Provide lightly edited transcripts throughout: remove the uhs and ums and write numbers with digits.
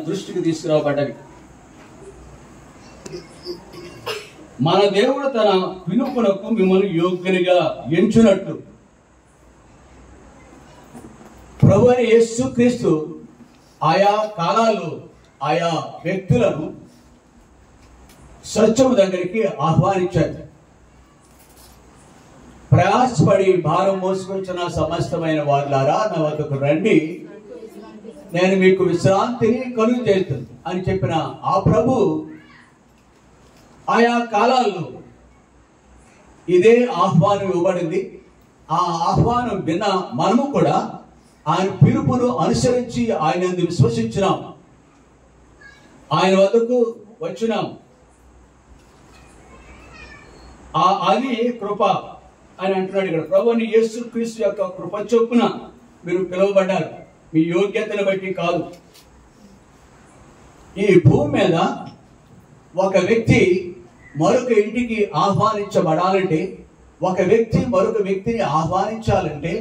దృష్టికి తీసుకురాబడ్డవి. మన దేవుడు తన పిలుపునకు మిమ్మల్ని యోగ్యునిగా ఎంచునట్లు ప్రభువైన యేసుక్రీస్తు ఆయా కాలాల్లో ఆయా వ్యక్తులను సత్యము దగ్గరికి ఆహ్వానించారు. ప్రయాసపడి భారం మోసుకొచ్చిన సమస్తమైన వారులారా నా వద్దకు రండి, నేను మీకు విశ్రాంతిని కలుగు చేస్తాను అని చెప్పిన ఆ ప్రభు ఆయా కాలాల్లో ఇదే ఆహ్వానం ఇవ్వబడింది. ఆ ఆహ్వానం విన్న మనము కూడా ఆయన పిలుపును అనుసరించి ఆయన విశ్వసించినాం, ఆయన వద్దకు వచ్చినాం. అది కృప అని అంటున్నాడు ఇక్కడ. ప్రభువుని యేసుక్రీస్తు యొక్క కృప చొప్పున మీరు పిలువబడ్డారు, మీ యోగ్యతను బట్టి కాదు. ఈ భూమి మీద ఒక వ్యక్తి మరొక ఇంటికి ఆహ్వానించబడాలంటే, ఒక వ్యక్తి మరొక వ్యక్తిని ఆహ్వానించాలంటే,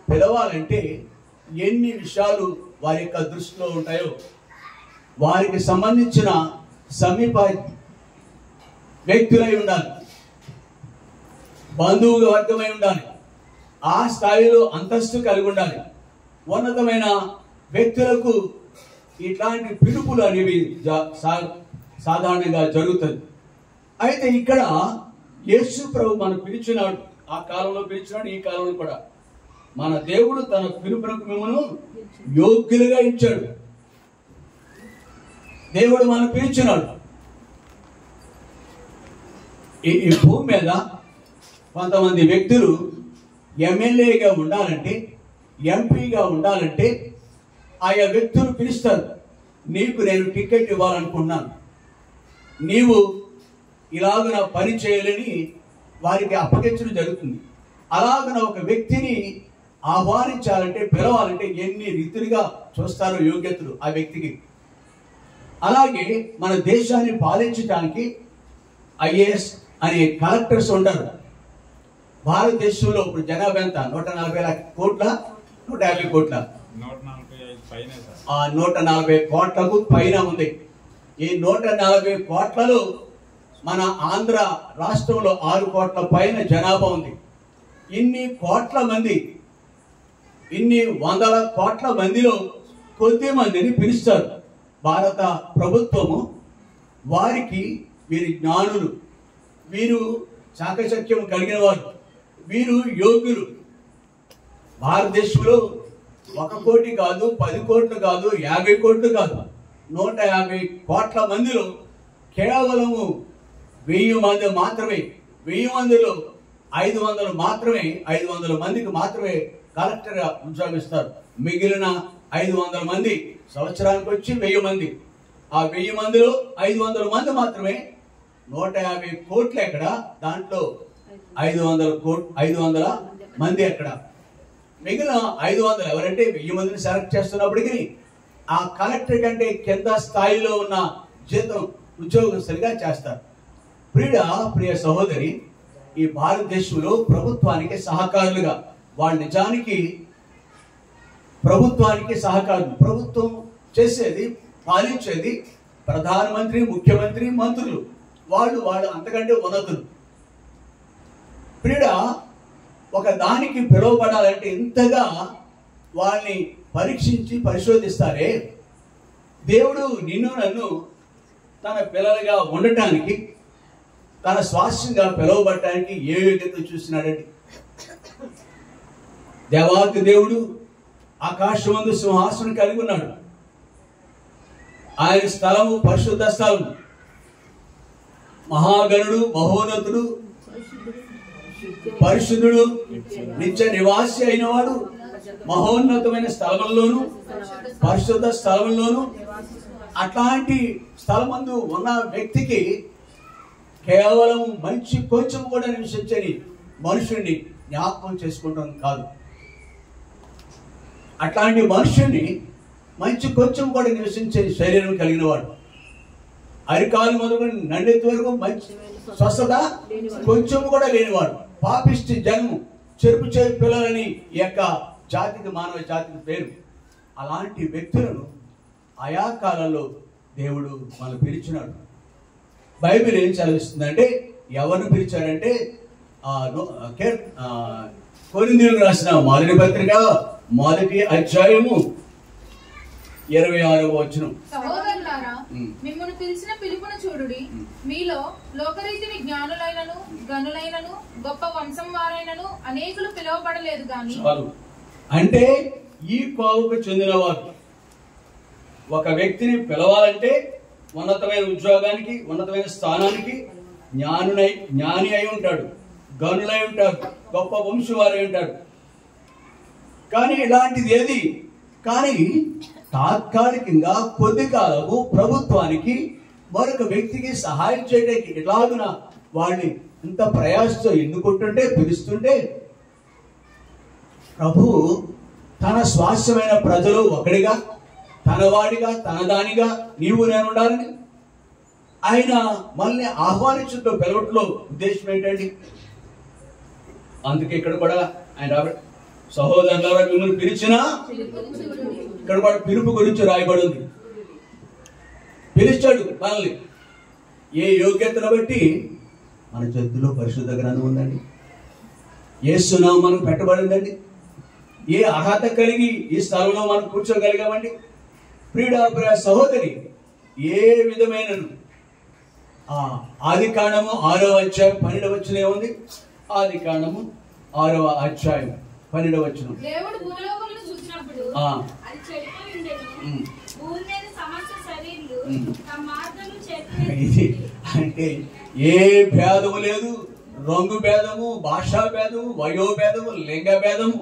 పిలవాలంటే ఎన్ని విషయాలు వారి యొక్క దృష్టిలో ఉంటాయో, వారికి సంబంధించిన సమీప వ్యక్తులై ఉండాలి, బంధువుల వర్గమై ఉండాలి, ఆ స్థాయిలో అంతస్తు కలిగి ఉండాలి. ఉన్నతమైన వ్యక్తులకు ఇట్లాంటి పిలుపులు అనేవి సాధారణంగా జరుగుతుంది. అయితే ఇక్కడ యేసు ప్రభు మనం పిలిచినాడు, ఆ కాలంలో పిలిచినాడు, ఈ కాలంలో కూడా మన దేవుడు తన పిలుపునకు మిమ్మల్ని యోగ్యులుగా ఇచ్చాడు. దేవుడు మనం పిలిచినాడు. ఈ భూమి మీద కొంతమంది వ్యక్తులు ఎమ్మెల్యేగా ఉండాలంటే, ఎంపీగా ఉండాలంటే ఆయా వ్యక్తులు పిలుస్తారు. నీకు నేను టికెట్ ఇవ్వాలనుకున్నాను, నీవు ఇలాగున పని చేయాలని వారికి అప్పగించడం జరుగుతుంది. అలాగన ఒక వ్యక్తిని ఆహ్వానించాలంటే, పిలవాలంటే ఎన్ని రీతులుగా చూస్తారో యోగ్యతలు ఆ వ్యక్తికి. అలాగే మన దేశాన్ని పాలించడానికి ఐఏఎస్ అనే కలెక్టర్స్ ఉంటారు. భారతదేశంలో ఇప్పుడు జనాభా ఎంత? 140 కోట్ల, 150 కోట్ల, 140 కోట్లకు పైన ఉంది. ఈ 140 కోట్లలో మన ఆంధ్ర రాష్ట్రంలో 6 కోట్ల పైన జనాభా ఉంది. ఇన్ని కోట్ల మంది, ఇన్ని వందల కోట్ల మందిలో కొద్ది మందిని పిలుస్తారు భారత ప్రభుత్వము. వారికి వీరి జ్ఞానులు, వీరు చాకచక్యం కలిగిన వారు, వీరు యోగ్యులు. భారతదేశంలో 1 కోటి కాదు, 10 కోట్లు కాదు, 50 కోట్లు కాదు, 150 కోట్ల మందిలో కేవలము 1000 మంది మాత్రమే, 1000 మందిలో 500 మాత్రమే, 500 మందికి మాత్రమే కలెక్టర్గా ఉద్యోగం ఇస్తారు. మిగిలిన 500 మంది సంవత్సరానికి వచ్చి 1000 మంది. ఆ 1000 మందిలో 500 మంది మాత్రమే. 150 కోట్లు ఎక్కడ? దాంట్లో 500 మంది ఎక్కడ? మిగిలిన 500 ఎవరంటే 1000 మందిని సెలెక్ట్ చేస్తున్నప్పటికీ ఆ కలెక్టర్ కంటే కింద స్థాయిలో ఉన్న జీతం ఉద్యోగస్తులుగా చేస్తారు. ప్రియ సహోదరి, ఈ భారతదేశంలో ప్రభుత్వానికి సహకారులుగా, వాళ్ళు నిజానికి ప్రభుత్వానికి సహకారులు. ప్రభుత్వం చేసేది, పాలించేది ప్రధానమంత్రి, ముఖ్యమంత్రి, మంత్రులు. వాళ్ళు అంతకంటే ఉన్నతులు. ప్రియుడ, ఒక దానికి పిలువబడాలంటే ఇంతగా వాళ్ళని పరీక్షించి పరిశోధిస్తారే. దేవుడు నిన్ను నన్ను తన పిల్లలుగా ఉండటానికి, తన స్వాస్థ్యంగా పిలువబడటానికి ఏ యోగ్యత చూసినాడండి? దేవాతి దేవుడు ఆకాశమందు సింహాసనం కలిగి ఉన్నాడు. ఆయన స్థలము పరిశుద్ధ స్థలం. మహాగణుడు, మహోన్నతుడు, పరిశుద్ధుడు, నిత్య నివాసి అయిన వాడు మహోన్నతమైన స్థలంలోను, పరిశుద్ధ స్థలంలోను, అట్లాంటి స్థలమందు ఉన్న వ్యక్తికి కేవలం మంచి కొంచెం కూడా నివసించని మనుషుణ్ణి జ్ఞాపకం చేసుకుంటాం కాదు. అట్లాంటి మనుషుణ్ణి మంచి కొంచెం కూడా నివసించే శరీరం కలిగిన వాడు, అరికాలు మొదలుకొని నన్నెత్తి వరకు మంచి స్వస్థత కొంచెం కూడా లేనివాడు, పాపిష్టి జన్ము, చెరుపు చేయి పిల్లలని ఈ యొక్క జాతికి, మానవ జాతికి పేరు. అలాంటి వ్యక్తులను ఆయా కాలంలో దేవుడు మనం పిలిచినాడు. బైబిల్ ఏం చదివిస్తుందంటే ఎవరిని పిలిచాడంటే కొరింథీయులకు రాసిన మొదటి పత్రిక 1వ అధ్యాయము 26వ వచనం. సహోదరులారా, మిమ్మల్ని పిలిచిన పిలుపును చూడుడి. మీలో లోకరీతిని జ్ఞానులైనను గనులైనను గొప్ప వంశం వారైనను అనేకులు పిలువబడలేదు గాని. అంటే ఈ కోవకు చెందినవారు ఒక వ్యక్తిని పిలవాలంటే ఉన్నతమైన ఉద్యోగానికి, ఉన్నతమైన స్థానానికి జ్ఞాని అయి ఉంటాడు, గనులై ఉంటాడు, గొప్ప వంశవారై ఉంటాడు. కానీ ఇలాంటిది ఏది కానీ తాత్కాలికంగా కొద్ది కాలము ప్రభుత్వానికి మరొక వ్యక్తికి సహాయం చేయడానికి ఎలాగున వాళ్ళని ఇంత ప్రయాసతో ఎన్నుకుంటుంటే పిలుస్తుంటే, ప్రభు తన స్వాస్థ్యమైన ప్రజలు ఒకడిగా, తనవాడిగా, తనదానిగా నీవు నేను ఉండాలని ఆయన మనల్ని ఆహ్వానించడంలో పిలవట్లో ఉద్దేశం ఏంటండి? అందుకే ఇక్కడ కూడా ఆయన సహోదరులారా మిమ్మల్ని పిలిచినా, ఇక్కడ కూడా పిలుపు గురించి రాయబడి ఉంది. పిలిచాడు మనల్ని. ఏ యోగ్యతను బట్టి మన చేతిలో పరిశుద్ధ గ్రంథం ఉందండి, యేసు నామం పెట్టబడిందండి, ఏ అర్హత కలిగి ఈ స్థలంలో మనం కూర్చోగలిగామండి. ప్రియుడ సహోదరి, ఏ విధమైన ఆదికాండము 6వ అధ్యాయం 12వ వచనం ఏముంది? ఆదికాండము 6వ అధ్యాయం 12వ వచనం. దేవుడు భూలోకమును చూసినప్పుడు అది చెడిపోయి ఉండెను. భూమి మీద సమస్త శరీరులు తమ మార్గమును చెరిపి. అంటే ఏ భేదము లేదు, రంగు భేదము, భాషా భేదము, వయో భేదము, లింగ భేదము,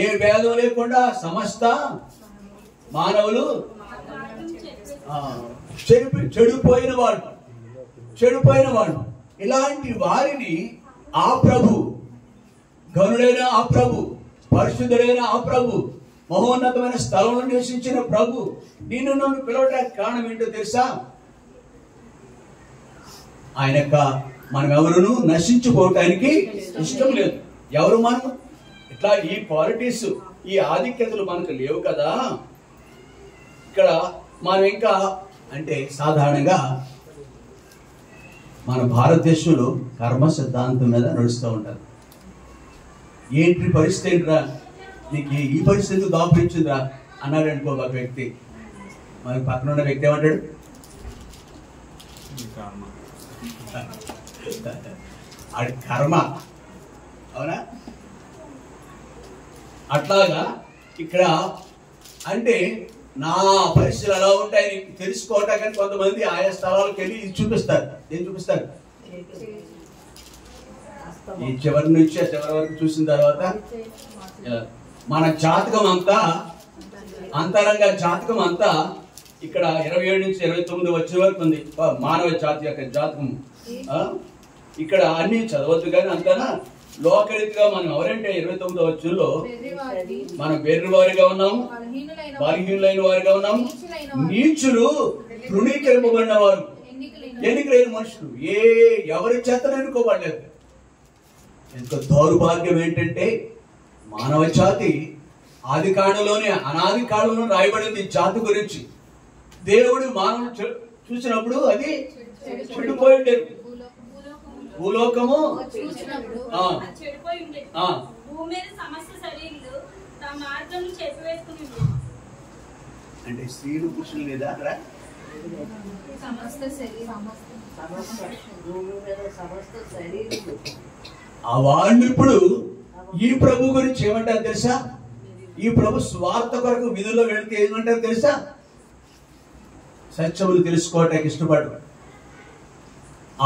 ఏ భేదం లేకుండా సమస్త మానవులు చెడిపోయిన వాడు. ఇలాంటి వారిని ఆ ప్రభు, గనుడైన ఆ ప్రభు, పరిశుద్ధుడైన ఆ ప్రభు, మహోన్నతమైన స్థలంలో నివసించిన ప్రభు నిన్ను నన్ను పిలవడానికి కారణం ఏంటో తెలుసా? ఆయన మనం ఎవరును నశించుకోవటానికి ఇష్టం లేదు. ఎవరు మనం ఇట్లా ఈ క్వాలిటీస్, ఈ ఆధిక్యతలు మనకు లేవు కదా. ఇక్కడ మనం ఇంకా అంటే సాధారణంగా మన భారతదేశంలో కర్మ సిద్ధాంతం మీద నడుస్తూ ఉంటారు. ఏంటి పరిస్థితి ఏంట్రా, నీకు ఈ పరిస్థితి దాపురించిందిరా అన్నాడు అనుకో ఒక వ్యక్తి. మన పక్కన ఉన్న వ్యక్తి ఏమంటాడు? అది కర్మ. అవునా? అట్లాగా ఇక్కడ అంటే నా పరిస్థితులు ఎలా ఉంటాయని తెలుసుకోవటానికి కొంతమంది ఆయా స్థలాలకు వెళ్ళి ఇది చూపిస్తారు. ఏం చూపిస్తారు? ఈ చివరి నుంచి ఆ చివరి వరకు చూసిన తర్వాత మన జాతకం అంతా, అంతరంగ జాతకం అంతా ఇక్కడ 27 నుంచి 29 వచ్చిన వరకు ఉంది. మానవ జాతి యొక్క జాతకం. ఇక్కడ అన్ని చదవద్దు కానీ అంతా లోకరీతిగా మనం ఎవరంటే 29వ వచనంలో మనం వెర్రివారిగా ఉన్నాము, బలహీనులైన వారిగా ఉన్నాము, నీచులు, తృణీకరింపబడిన వారు, ఎన్నికలైన మనుషులు, ఎవరి చేత ఎన్నుకోబడలేదు. ఎంతో దౌర్భాగ్యం ఏంటంటే మానవ జాతి ఆది కాలంలోనే, అనాది కాలంలో రాయబడింది జాతి గురించి. దేవుడు మానవుడు చూసినప్పుడు అది చెడిపోయి ఉండేది. భూలోకము అంటే స్త్రీలు పురుషులు లేదా అక్కడ ఆ వాళ్ళు ఇప్పుడు ఈ ప్రభు గురించి ఏమంటారు తెలుసా? ఈ ప్రభు స్వార్థ కొరకు విధుల్లో వెళితే ఏమంటారు తెలుసా? సత్యములు తెలుసుకోవటానికి ఇష్టపడరు.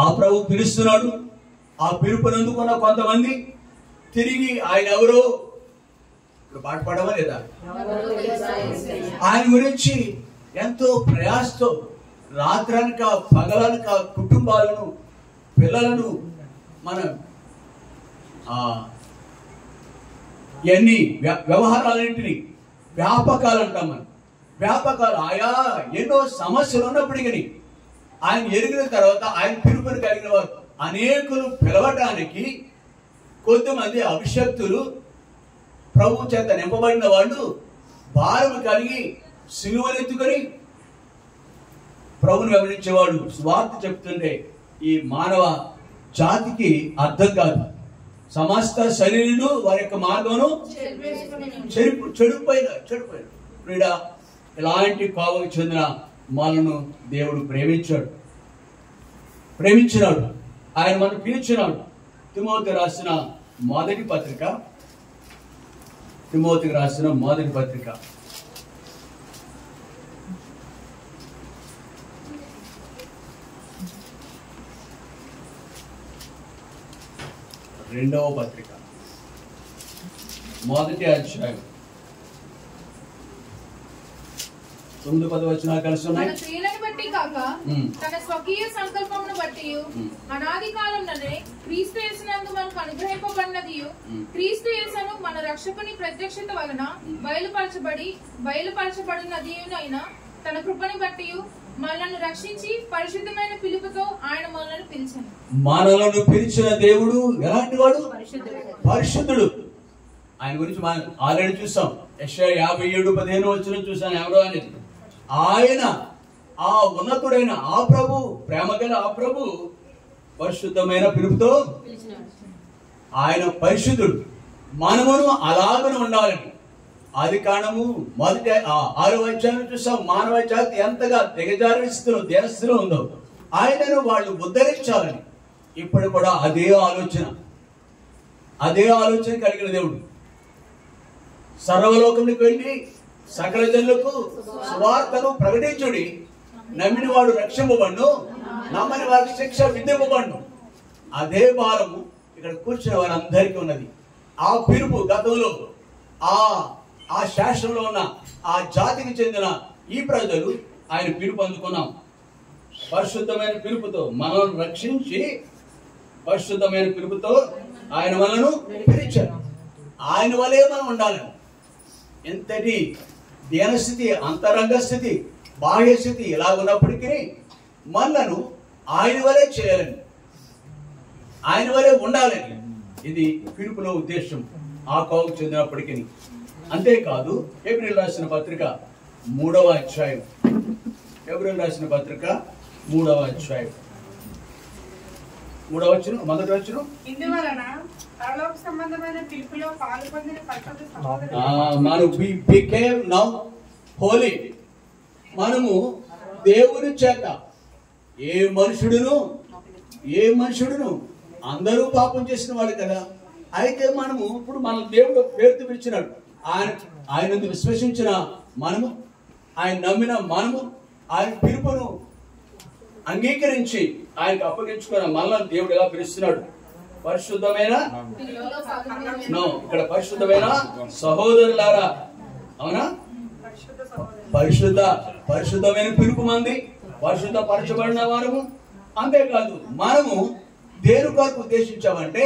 ఆ ప్రభు పిలుస్తున్నాడు. ఆ పిలుపునందుకున్న కొంతమంది తిరిగి ఆయన ఎవరో ఇప్పుడు పాట పాడవా లేదా? ఆయన గురించి ఎంతో ప్రయాసతో రాత్రనక పగలనక కుటుంబాలను, పిల్లలను, మన ఎన్ని వ్యవహారాలన్నింటినీ వ్యాపకాలు అంటాం. మనం వ్యాపకాలు ఆయా ఎన్నో సమస్యలు ఉన్నప్పటికీ ఆయన ఎరిగిన తర్వాత ఆయన పిలుపుని కలిగిన వారు అనేకులు పిలవటానికి కొద్దిమంది అభిషక్తులు, ప్రభు చేత నింపబడిన వాళ్ళు భారం కలిగి సిలువనెత్తుకొని ప్రభుని వెంబడించేవాడు స్వార్థ చెప్తుంటే ఈ మానవ జాతికి అర్థం కాదు. సమస్త శరీరులు వారి యొక్క మార్గమును చెడిపోయినారు. ప్రియుడా, ఇలాంటి కోవకు చెందిన మనను దేవుడు ప్రేమించినాడు. ఆయన మనం పిలిచినాడు. తిమోతికి రాసిన మొదటి పత్రిక 2వ పత్రిక 1వ అధ్యాయం 9-10 వచనాలు కలిసి ఉన్నాయి. మన క్రియలను బట్టి కాక తన స్వకీయ సంకల్పమును బట్టి అనాది కాలంలోనే క్రీస్తు యేసునందు మనకు అనుగ్రహింపబడినది క్రీస్తు యేసును మన రక్షకుని ప్రత్యక్షత వలన బయలుపరచబడినది అయిన తన కృపని బట్టి మనల్ని రక్షించి పరిశుద్ధమైన పిలుపుతో ఆయన మనల్ని పిలిచాను. మనలను పిలిచిన దేవుడు ఎలాంటి వాడు? పరిశుద్ధుడు. ఆయన గురించి మనం ఆల్రెడీ చూసాం. యెషయా 57:15 వచనం చూసాను. ఎవరో అనేది ఆయన ఆ ఉన్నతుడైన ఆ ప్రభు, ప్రేమ గల ఆ ప్రభు పరిశుద్ధమైన పిలుపుతో ఆయన పరిశుద్ధుడు. మనమును అలాగనే ఉండాలని ఆదికాండము 6వ అధ్యాయం చూసాం. మానవ జాతి ఎంతగా దిగజారిన స్థితిలో దేశస్థితిలో ఉందో ఆయనను వాళ్ళు ఉద్ధరించాలని ఇప్పుడు కూడా అదే ఆలోచన కలిగిన దేవుడు. సర్వలోకంలోకి వెళ్ళి సకల జనులకు సువార్తను ప్రకటించుడి, నమ్మిన వాడు రక్షింపబడును, నమ్మని వారికి శిక్ష విధింపబడును. అదే భారము ఇక్కడ కూర్చున్న వారందరికీ ఉన్నది. ఆ పిలుపు గతంలో ఆ శాసనంలో ఉన్న ఆ జాతికి చెందిన ఈ ప్రజలు ఆయన పిలుపు అందుకున్నాం. పరిశుద్ధమైన పిలుపుతో మనల్ని రక్షించి పరిశుద్ధమైన పిలుపుతో ఆయన మనను పిలిచారు. ఆయన వలే మనం ఉండాలని. ఎంతటి దీనస్థితి, అంతరంగ స్థితి, బాహ్య స్థితి ఇలా ఉన్నప్పటికీ మనలను ఆయన వలే చేయాలని, ఆయన వలే ఉండాలని ఇది పిలుపులో ఉద్దేశం ఆ కోవకు చెందినప్పటికీ. అంతేకాదు ఏప్రిల్ రాసిన పత్రిక 3వ అధ్యాయం 3వ అధ్యాయం 3వ వచనం, మొదటి వచనం. ఇందువలన పరలోక సంబంధమైన పిలుపులో పాల్గొందిన పరిశుద్ధ సహోదరులు మనం became now holy. మనము దేవుని చేత ఏ మనుషుడును అందరూ పాపం చేసిన వాళ్ళు కదా. అయితే మనము ఇప్పుడు మన దేవుడు పేరుతో పిలిచినాడు. ఆయన విశ్వసించిన మనము, ఆయన నమ్మిన మనము, ఆయన పిలుపును అంగీకరించి ఆయనకు అప్పగించుకున్న మనల్ని దేవుడు ఎలా పిలుస్తున్నాడు? పరిశుద్ధమైన ఇక్కడ పరిశుద్ధమైన సహోదరులారా. అవునా? పరిశుద్ధమైన పిలుపు మంది, పరిశుద్ధ పరచబడిన వారము. అంతేకాదు మనము దేని కొరకు ఉద్దేశించామంటే,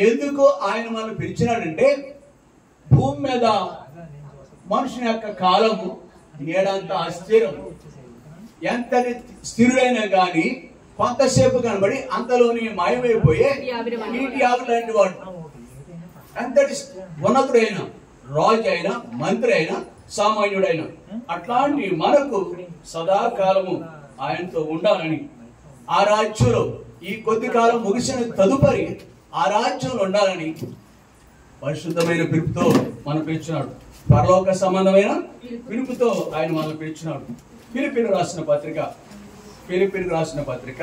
ఎందుకు ఆయన మనల్ని పిలిచినాడంటే, భూమి మీద మనుషుని యొక్క కాలము నేడంతా అస్థిరం. ఎంతటి స్థిరుడైనా గాని కొంతసేపు కనబడి అంతలోని మాయమైపోయే నీటి ఆవిరి లాంటి వాడు. ఎంతటి ఉన్నతుడైన, రాజు అయినా, మంత్రి అయినా, సామాన్యుడైనా, అట్లాంటి మనకు సదాకాలము ఆయనతో ఉండాలని, ఆ రాజ్యంలో ఈ కొద్ది కాలం ముగిసిన తదుపరి ఆ రాజ్యంలో ఉండాలని పరిశుద్ధమైన పిలుపుతో మనం పిలిచినాడు. పరలోక సంబంధమైన పిలుపుతో ఆయన మనం పిలిచినాడు. ఫిలిప్పీయులకు రాసిన పత్రిక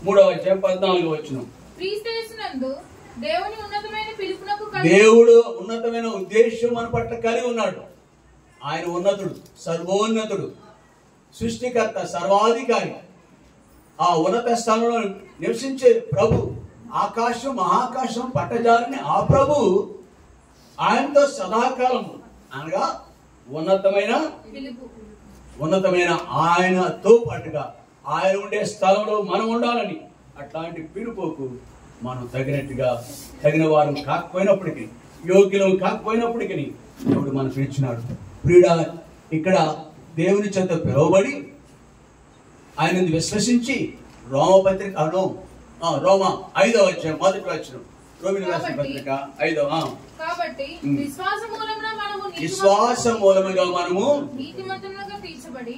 3వ అధ్యాయం 14వ వచనం. దేవుడు ఉన్నతమైన ఉద్దేశం మన పట్ల కలిగి ఉన్నాడు. ఆయన ఉన్నతుడు, సర్వోన్నతుడు, సృష్టికర్త, సర్వాధికారి. ఆ ఉన్నత స్థానంలో నివసించే ప్రభు, ఆకాశం మహాకాశం పట్టజాలని ఆ ప్రభు ఆయనతో సదాకాలం అనగా ఉన్నతమైన ఆయనతో పాటుగా ఆయన ఉండే స్థలంలో మనం ఉండాలని, అట్లాంటి పిలుపుకు మనం తగిన వారు కాకపోయినప్పటికీ, యోగ్యులం కాకపోయినప్పటికీ దేవుడు మనం పిలిచినాడు. ప్రియుడా, ఇక్కడ దేవుని చేత పిలువబడి ఆయన విశ్వసించి రోమ 5వ అధ్యాయం 1వ వచనం రోమిలకు రాసిన పత్రిక 5వ కాబట్టి విశ్వాస మూలముగా మనము నీతిమంతులుగా తీర్చబడి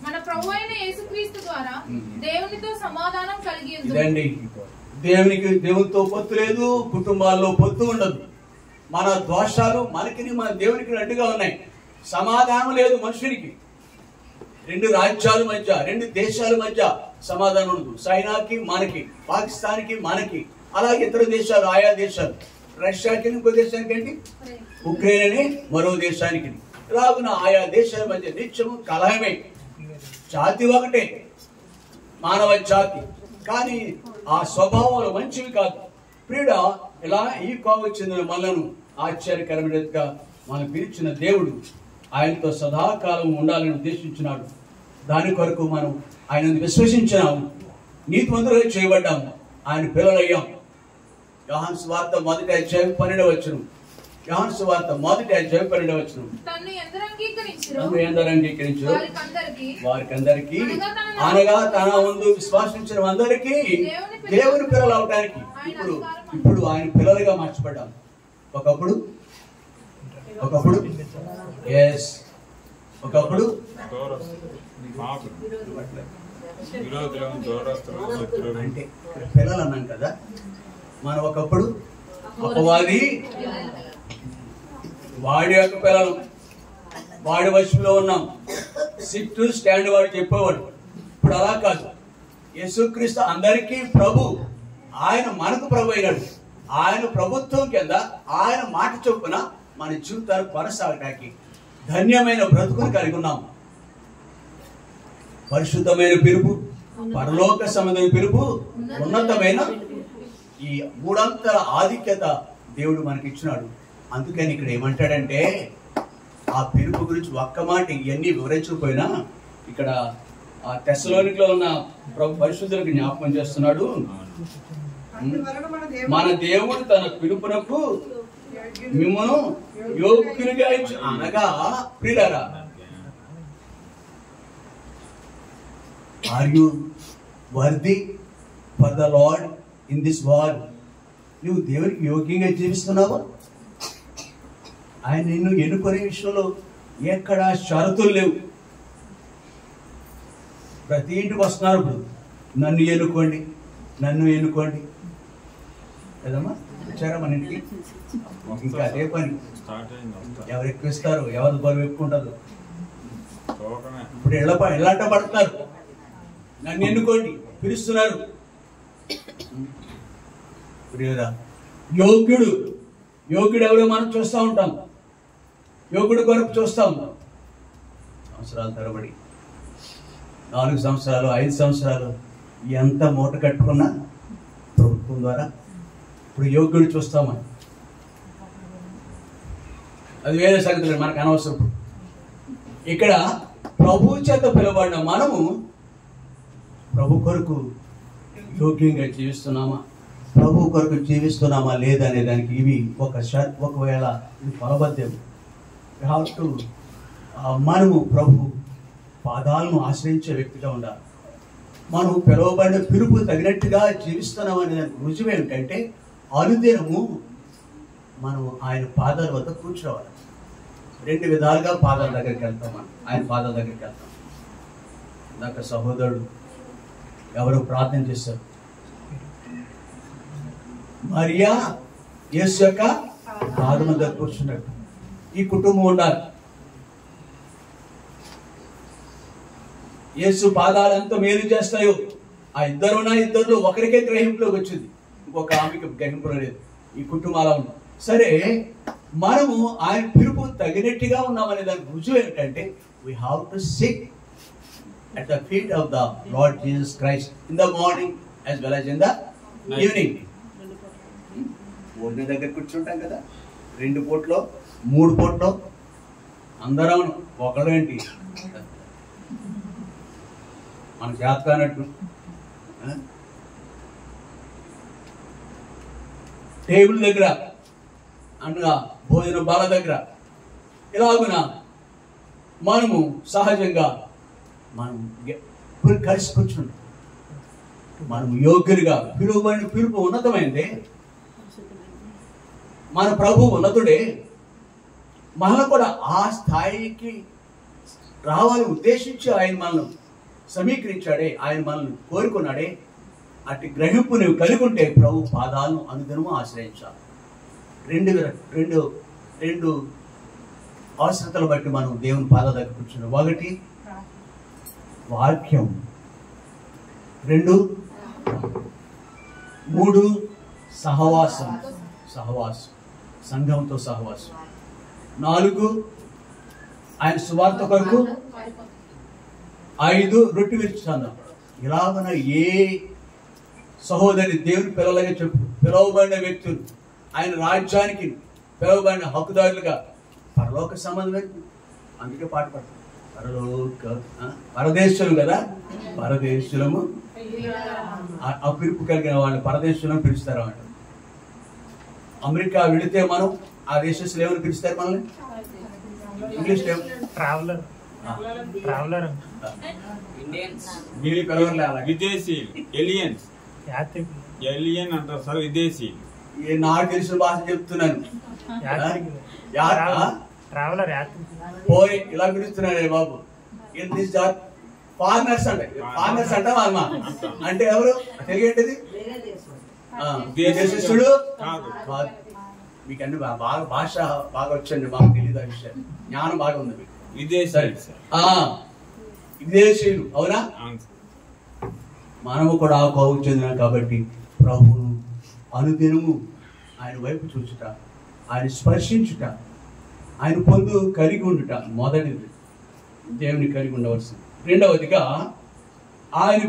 మన ప్రభువు అయిన యేసుక్రీస్తు ద్వారా దేవునితో సమాధానం కలిగి ఇదండి. దేవునితో పొత్తు లేదు, కుటుంబాల్లో పొత్తు ఉండదు. మన దోషాలు మనకి మన దేవునికి అడ్డుగా ఉన్నాయి. సమాధానం లేదు మనుషునికి. 2 రాజ్యాల మధ్య, 2 దేశాల మధ్య సమాధానం ఉండదు. చైనాకి మనకి, పాకిస్తాన్కి మనకి, అలాగే ఇతర దేశాలు, ఆయా దేశాలు, రష్యాకి ఇంకో దేశానికి ఏంటి, ఉక్రెయిన్ అని మరో దేశానికి, ఇలాగున ఆయా దేశాల మధ్య నిత్యము కలహమే. జాతి ఒకటే, మానవ జాతి, కానీ ఆ స్వభావాలు మంచివి కాదు. ప్రియుడ, ఇలా ఈ కోవకు చెందిన మనలను ఆశ్చర్యకరమైనదిగా మనం పిలిచిన దేవుడు ఆయనతో సదాకాలం ఉండాలని ఉద్దేశించినాడు. దాని కొరకు మనం ఆయనను విశ్వసించినాము, నీతిమంతులుగా చేయబడ్డాము, ఆయన పిల్లలయ్యాం. యోహాను సువార్త 1వ అధ్యాయం 12వ వచనం. యోహాను సువార్త 1వ అధ్యాయం 12వ వచనం. తన్ను ఎందరు అంగీకరించు వారికందరికీ, అనగా తన ముందు విశ్వాసించిన అందరికీ దేవుని పిల్లలు అవడానికి ఇప్పుడు ఆయన పిల్లలుగా మార్చబడ్డాం. ఒకప్పుడు అంటే పిల్లలు అన్నాం కదా. మనం ఒకప్పుడు అపవాది వాడి యొక్క పిల్లలు, వాడి వశంలో ఉన్నాం. సిట్ స్టాండ్ వాడు చెప్పేవాడు. ఇప్పుడు అలా కాదు. యేసుక్రీస్తు అందరికీ ప్రభు, ఆయన మనకు ప్రభు అయినాడు. ఆయన ప్రభుత్వం కింద ఆయన మాట చొప్పున మన జీవితాలు కొనసాగటానికి ధన్యమైన బ్రతుకును కలిగి ఉన్నాం. పరిశుద్ధమైన పిలుపు, పరలోక సంబంధమైన పిలుపు, ఉన్నతమైన ఈ 3 అంతల ఆధిక్యత దేవుడు మనకి ఇచ్చినాడు. అందుకని ఇక్కడ ఏమంటాడంటే, ఆ పిలుపు గురించి ఒక్క మాట ఇవన్నీ వివరించకపోయినా ఇక్కడ ఆ తెస్సలోనికలో ఉన్న పరిశుద్ధులకు జ్ఞాపకం చేస్తున్నాడు. మన దేవుడు తన పిలుపునకు మిమ్మను యోగ్యులుగా ఇచ్చు, అనగా ప్రియులారా, are you worthy for the Lord in this world? నువ్వు దేవునికి యోగ్యంగా జీవిస్తున్నావా? ఆయన నిన్ను ఎన్నుకునే విషయంలో ఎక్కడ షరతులు లేవు. ప్రతి ఇంటికి వస్తున్నారు. ఇప్పుడు నన్ను ఎన్నుకోండి కదమ్మా, వచ్చారా మన ఇంటికి? ఇంకా అదే పని. ఎవరు ఎక్కువిస్తారు, ఎవరు బరువు ఎక్కుంటారు. ఇప్పుడు ఎలాంట పడుతున్నారు, నన్ను ఎన్నుకోండి పిలుస్తున్నారు. యోగ్యుడు ఎవరో మనం చూస్తూ ఉంటాం. యోగుడు కొరకు చూస్తూ ఉంటాం. సంవత్సరాల తరబడి, 4 సంవత్సరాలు, 5 సంవత్సరాలు ఎంత మూట కట్టుకున్నా ప్రభుత్వం ద్వారా ఇప్పుడు యోగ్యుడు చూస్తామా? అది వేరే సంగతులు, మనకు అనవసరం. ఇక్కడ ప్రభు చేత పిలువబడిన మనము ప్రభు కొరకు యోగ్యంగా జీవిస్తున్నామా, ప్రభు కొరకు జీవిస్తున్నామా లేదనే దానికి ఇవి ఒకవేళ ఇది ఫలబద్ధం. మనము ప్రభు పాదాలను ఆశ్రయించే వ్యక్తిగా ఉండాలి. మనం పిలువబడిన పిలుపు తగినట్టుగా జీవిస్తున్నాం అనే దానికి రుజువు ఏమిటంటే, అనుదినము మనం ఆయన పాదాల వద్ద కూర్చోవాలి. 2 విధాలుగా పాదాల దగ్గరికి వెళ్తాం. మనం ఆయన పాదాల దగ్గరికి వెళ్తాం. ఇందాక సహోదరుడు ఎవరు ప్రార్థన చేశారు, మరియా యేసు యొక్క పాదం దగ్గర కూర్చున్నట్టు ఈ కుటుంబం ఉండాలి. యేసు పాదాలు ఎంత మేలు చేస్తాయో, ఆ ఇద్దరిలో ఒకరికే గ్రహింపులోకి వచ్చింది, ఇంకొక ఆమెకి గ్రహింపులో లేదు. ఈ కుటుంబాల ఉంది. సరే, మనము ఆయన పిలుపు తగినట్టుగా ఉన్నామనే దానికి రుజువు ఏంటంటే, we have to sit at the feet of the Lord Jesus Christ in the morning as well as in the evening. భోజనం దగ్గర కూర్చుంటాం కదా, 2 పూట్లో 3 పూట్లో అందరం ఒకరేంటి మన చేత కానట్టు టేబుల్ దగ్గర, అనగా భోజన బాల దగ్గర ఇలాగున మనము సహజంగా మనం కలిసి కూర్చుంటాం. మనం యోగ్యులుగా పిలుపు ఉన్నతమైంది. మన ప్రభు ఉన్నతుడే, మనల్ని కూడా ఆ స్థాయికి రావాలని ఉద్దేశించి ఆయన మనల్ని సమీకరించాడే, ఆయన మనల్ని కోరుకున్నాడే. అటు గ్రహింపు నువ్వు కలిగి ఉంటే ప్రభు పాదాలను అనుదినము ఆశ్రయించాలి. రెండు అవసరతలు బట్టి మనం దేవుని పాదాల దగ్గర కూర్చున్నాం. ఒకటి వాక్యం, 2 3 సహవాసం, సంఘంతో సహవాసం, 4 ఆయన సువార్త కొరకు, 5 రొట్టె విరుచుకుందాం. ఇలాగన ఏ సహోదరి దేవుని పిల్లలుగా చెప్పు, పిలువబడిన వ్యక్తులు, ఆయన రాజ్యానికి పిలువబడిన హక్కుదారులుగా పరలోక సంబంధమే. అందుకే పాట పాడతాం, పరదేశులు కదా, పరదేశులము. ఆ పిలుపు కలిగిన వాళ్ళు పరదేశులను పిలుస్తారు అంట. అమెరికా వెళితే మనం ఆ దేశస్తులు ఏమని పిలుస్తారు మనల్ని? ఇంగ్లీష్ ట్రావెలర్ విదేశీ ఎలియన్స్, ఎలియన్ అంటారు సార్. విదేశీ నాకు తెలిసిన భాష చెప్తున్నాను. ట్రావెలర్ పోయి ఇలా పిలుస్తున్నాడే బాబు. ఫారినర్స్ అంటే ఫారినర్స్ అంటాం అమ్మా. అంటే ఎవరు తెలియటది? దేశస్తుడు కాదు. మీకు అన్ని బాగా భాష బాగా వచ్చండి, మాకు తెలియదు ఆ విషయం. జ్ఞానం బాగా ఉంది మీకు. విదేశీయులు అవునా? మనము కూడా ఆ కోవకు చెందినాం కాబట్టి ప్రభువును అనుదినము ఆయన వైపు చూచుట, ఆయన స్పర్శించుట, ఆయన పొందు కలిగి ఉండుట మొదటిది, దేవుని కలిగి ఉండవలసింది. రెండవదిగా ఆయన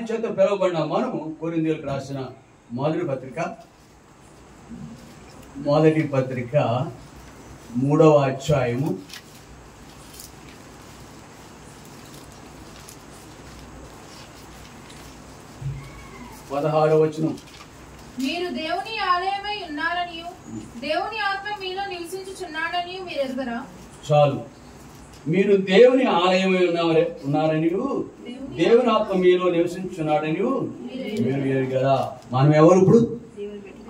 చేత పిలువబడిన మనము కొరింథీయులకు రాసిన మొదటి పత్రిక 3వ అధ్యాయము 16వ వచనం. మీరు దేవుని ఆలయమై ఉన్నారనియు దేవుని ఆత్మ మీలో నివసించుచున్నాడనియు మీరు ఎరుగరా? చాలు. మీరు దేవుని ఆలయమై ఉన్నారని, దేవుని ఆత్మ మీలో నివసించున్నాడని మీరు ఎరుగరా? మనం ఎవరు ఇప్పుడు?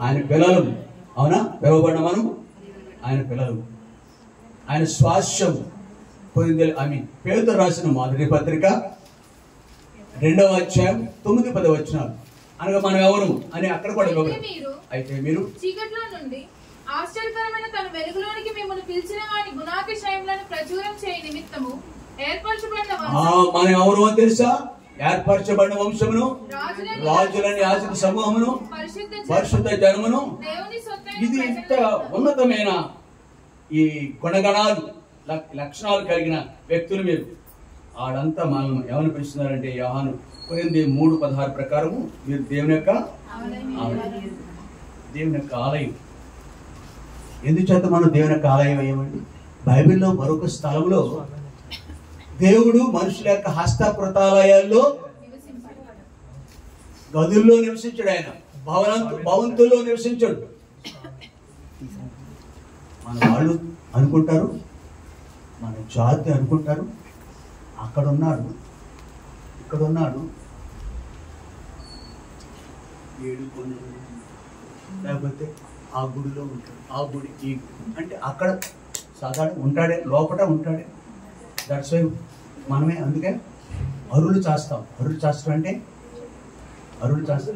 ఆయన పిల్లలు. అవునా? పిలువబడిన మనం ఆయన పిల్లలు, ఆయన స్వాస్థ్యం. పేతురు రాసిన మొదటి పత్రిక 2వ అధ్యాయం 9-10 వచనాలు. అనగా మనం ఎవరు అని అక్కడ కూడా అయితే మీరు చీకట్లో నుండి ఆశ్చర్యకరమైన తన వెలుగులోనికి మిమ్మల్ని పిలిచిన వాని గుణాతిశయములను ప్రచురం చేయ నిమిత్తము ఏర్పరచబడిన మనం ఎవరు అని తెలుసా? ఏర్పరచబడిన వంశమును, రాజులని యాజక సమూహమును, పరిశుద్ధ జనమును. ఇది ఇంత ఉన్నతమైన ఈ గుణగణాలు లక్షణాలు కలిగిన వ్యక్తులు మీరు. ఆడంతా మనం ఏమని పిలుస్తున్నారంటే యోహాను 3:16 ప్రకారము మీరు దేవుని యొక్క ఆలయం. ఎందుచేత మనం దేవుని యొక్క ఆలయం అయ్యామండి? బైబిల్లో మరొక స్థలంలో దేవుడు మనుషుల యొక్క హస్తకృతాలయాల్లో గదుల్లో నివసించాడు. ఆయన భవంతుల్లో నివసించాడు. మన వాళ్ళు అనుకుంటారు, మన జాతి అనుకుంటారు అక్కడ ఉన్నాడు, ఇక్కడ ఉన్నాడు, 7 కొండలు, లేకపోతే ఆ గుడిలో ఉంటాడు, ఆ గుడి ఈ అంటే అక్కడ సాధారణ ఉంటాడే, లోపల ఉంటాడే. దట్స్ వై మనమే అందుకే అరులు చేస్తాం. అరులు చేస్తాం అంటే అరులు చేస్తాం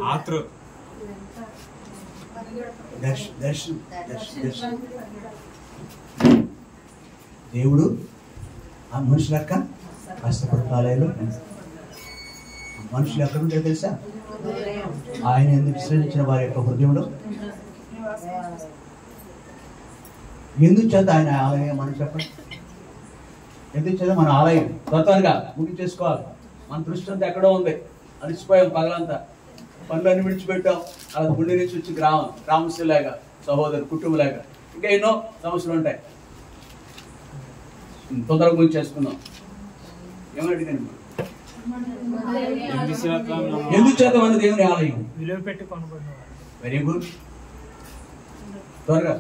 దర్శనం. దేవుడు ఆ మనుషుల యొక్క హస్తకృతాలయాలు. మనుషులు ఎక్కడ ఉంటారో తెలుసా? ఆయన ఎందుకు విశ్రమించిన వారి యొక్క హృదయంలో. ఎందుకు చేత ఆయన ఆలయం మనం చెప్పండి? ఎందుకు చేత మన ఆలయం త్వరగా ముగించేసుకోవాలి. మన దృష్టి అంతా ఎక్కడో ఉంది, అలసిపోయాం పగలంతా, పనులన్నీ విడిచిపెట్టాం. అలా గుండె నుంచి వచ్చి గ్రామస్తులాగా, సహోదరు కుటుంబలాగా ఇంకా ఎన్నో సమస్యలు ఉంటాయి. తొందరగా ముగించేసుకుందాం. ఏమని అడిగాను? ఎందుకు చేత మన దేవుని ఆలయం విలువ పెట్టి కొనబడిన. Very good. త్వరగా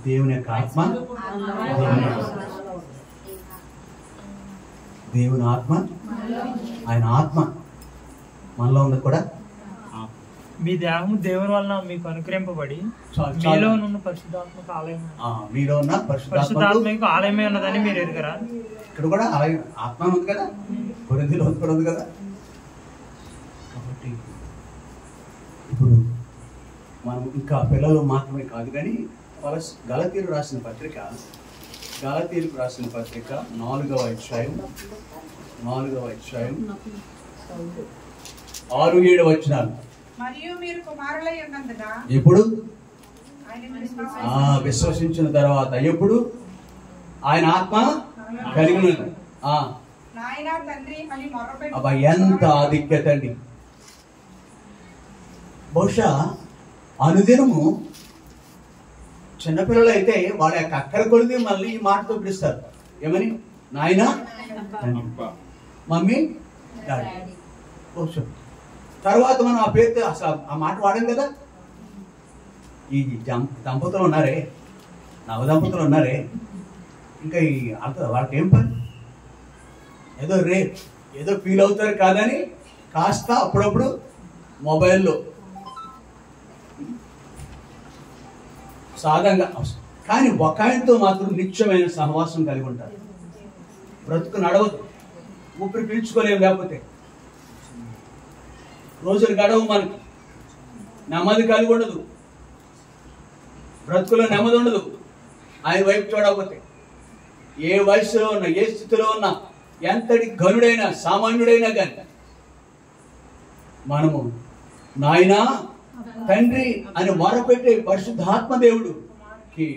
దేవుని యొక్క ఆత్మ, దేవుని ఆత్మ, ఆయన ఆత్మ మనలో ఉంది కూడా. మీ దేహము దేవుని వలన మీకు అనుగ్రహింపబడి మీలో ఉన్న పరిశుద్ధాత్మక ఆలయం, మీలో ఉన్న పరిశుద్ధాత్మక ఆలయమే ఉన్నదని మీరు ఎరుగరా? ఇక్కడ కూడా ఆలయం ఆత్మ ఉంది కదా, కొరింథీలో కూడా ఉంది కదా. కాబట్టి ఇప్పుడు మనం ఇంకా పిల్లలు మాత్రమే కాదు కానీ గలతీయులకు రాసిన పత్రిక 4వ అధ్యాయం 6-7 వచనాలు. మరియు మీరు కుమారులై ఉన్నందున ఎప్పుడు ఆయనను విశ్వసించిన తర్వాత ఎప్పుడు ఆయన ఆత్మ కలిగి నాయనా తండ్రి అని మొర్రపెట్టి అబ్బా ఎంత ఆధిక్యత అండి. బహుశా అనుదినము చిన్నపిల్లలు అయితే వాళ్ళ యొక్క అక్కర కొలిది మళ్ళీ ఈ మాటతో పిలుస్తారు. ఏమని? నాయన, మమ్మీ, డాడీ. బహుశా తర్వాత మనం ఆ పేరుతో అసలు ఆ మాట వాడాం కదా. ఈ దంపతులు ఉన్నారే, నవదంపతులు ఉన్నారే, ఇంకా ఈ వాళ్ళకి ఏం పని? ఏదో ఫీల్ అవుతారు కాదని కాస్త అప్పుడప్పుడు మొబైల్లో సాధారణంగా, కానీ ఒక ఆయనతో మాత్రం నిత్యమైన సహవాసం కలిగి ఉంటారు. బ్రతుకు నడవదు, ఊపిరి పీల్చుకోలేము, లేకపోతే రోజులు గడవు, మనకి నెమ్మది కలిగి ఉండదు, బ్రతుకులో నెమ్మది ఉండదు ఆయన వైపు చూడకపోతే. ఏ వయసులో ఉన్నా, ఏ స్థితిలో ఉన్నా, ఎంతటి ఘనుడైనా సామాన్యుడైనా కానీ మనము నాయనా తండ్రి అని మొరపెట్టే పరిశుద్ధాత్మ దేవుడుకి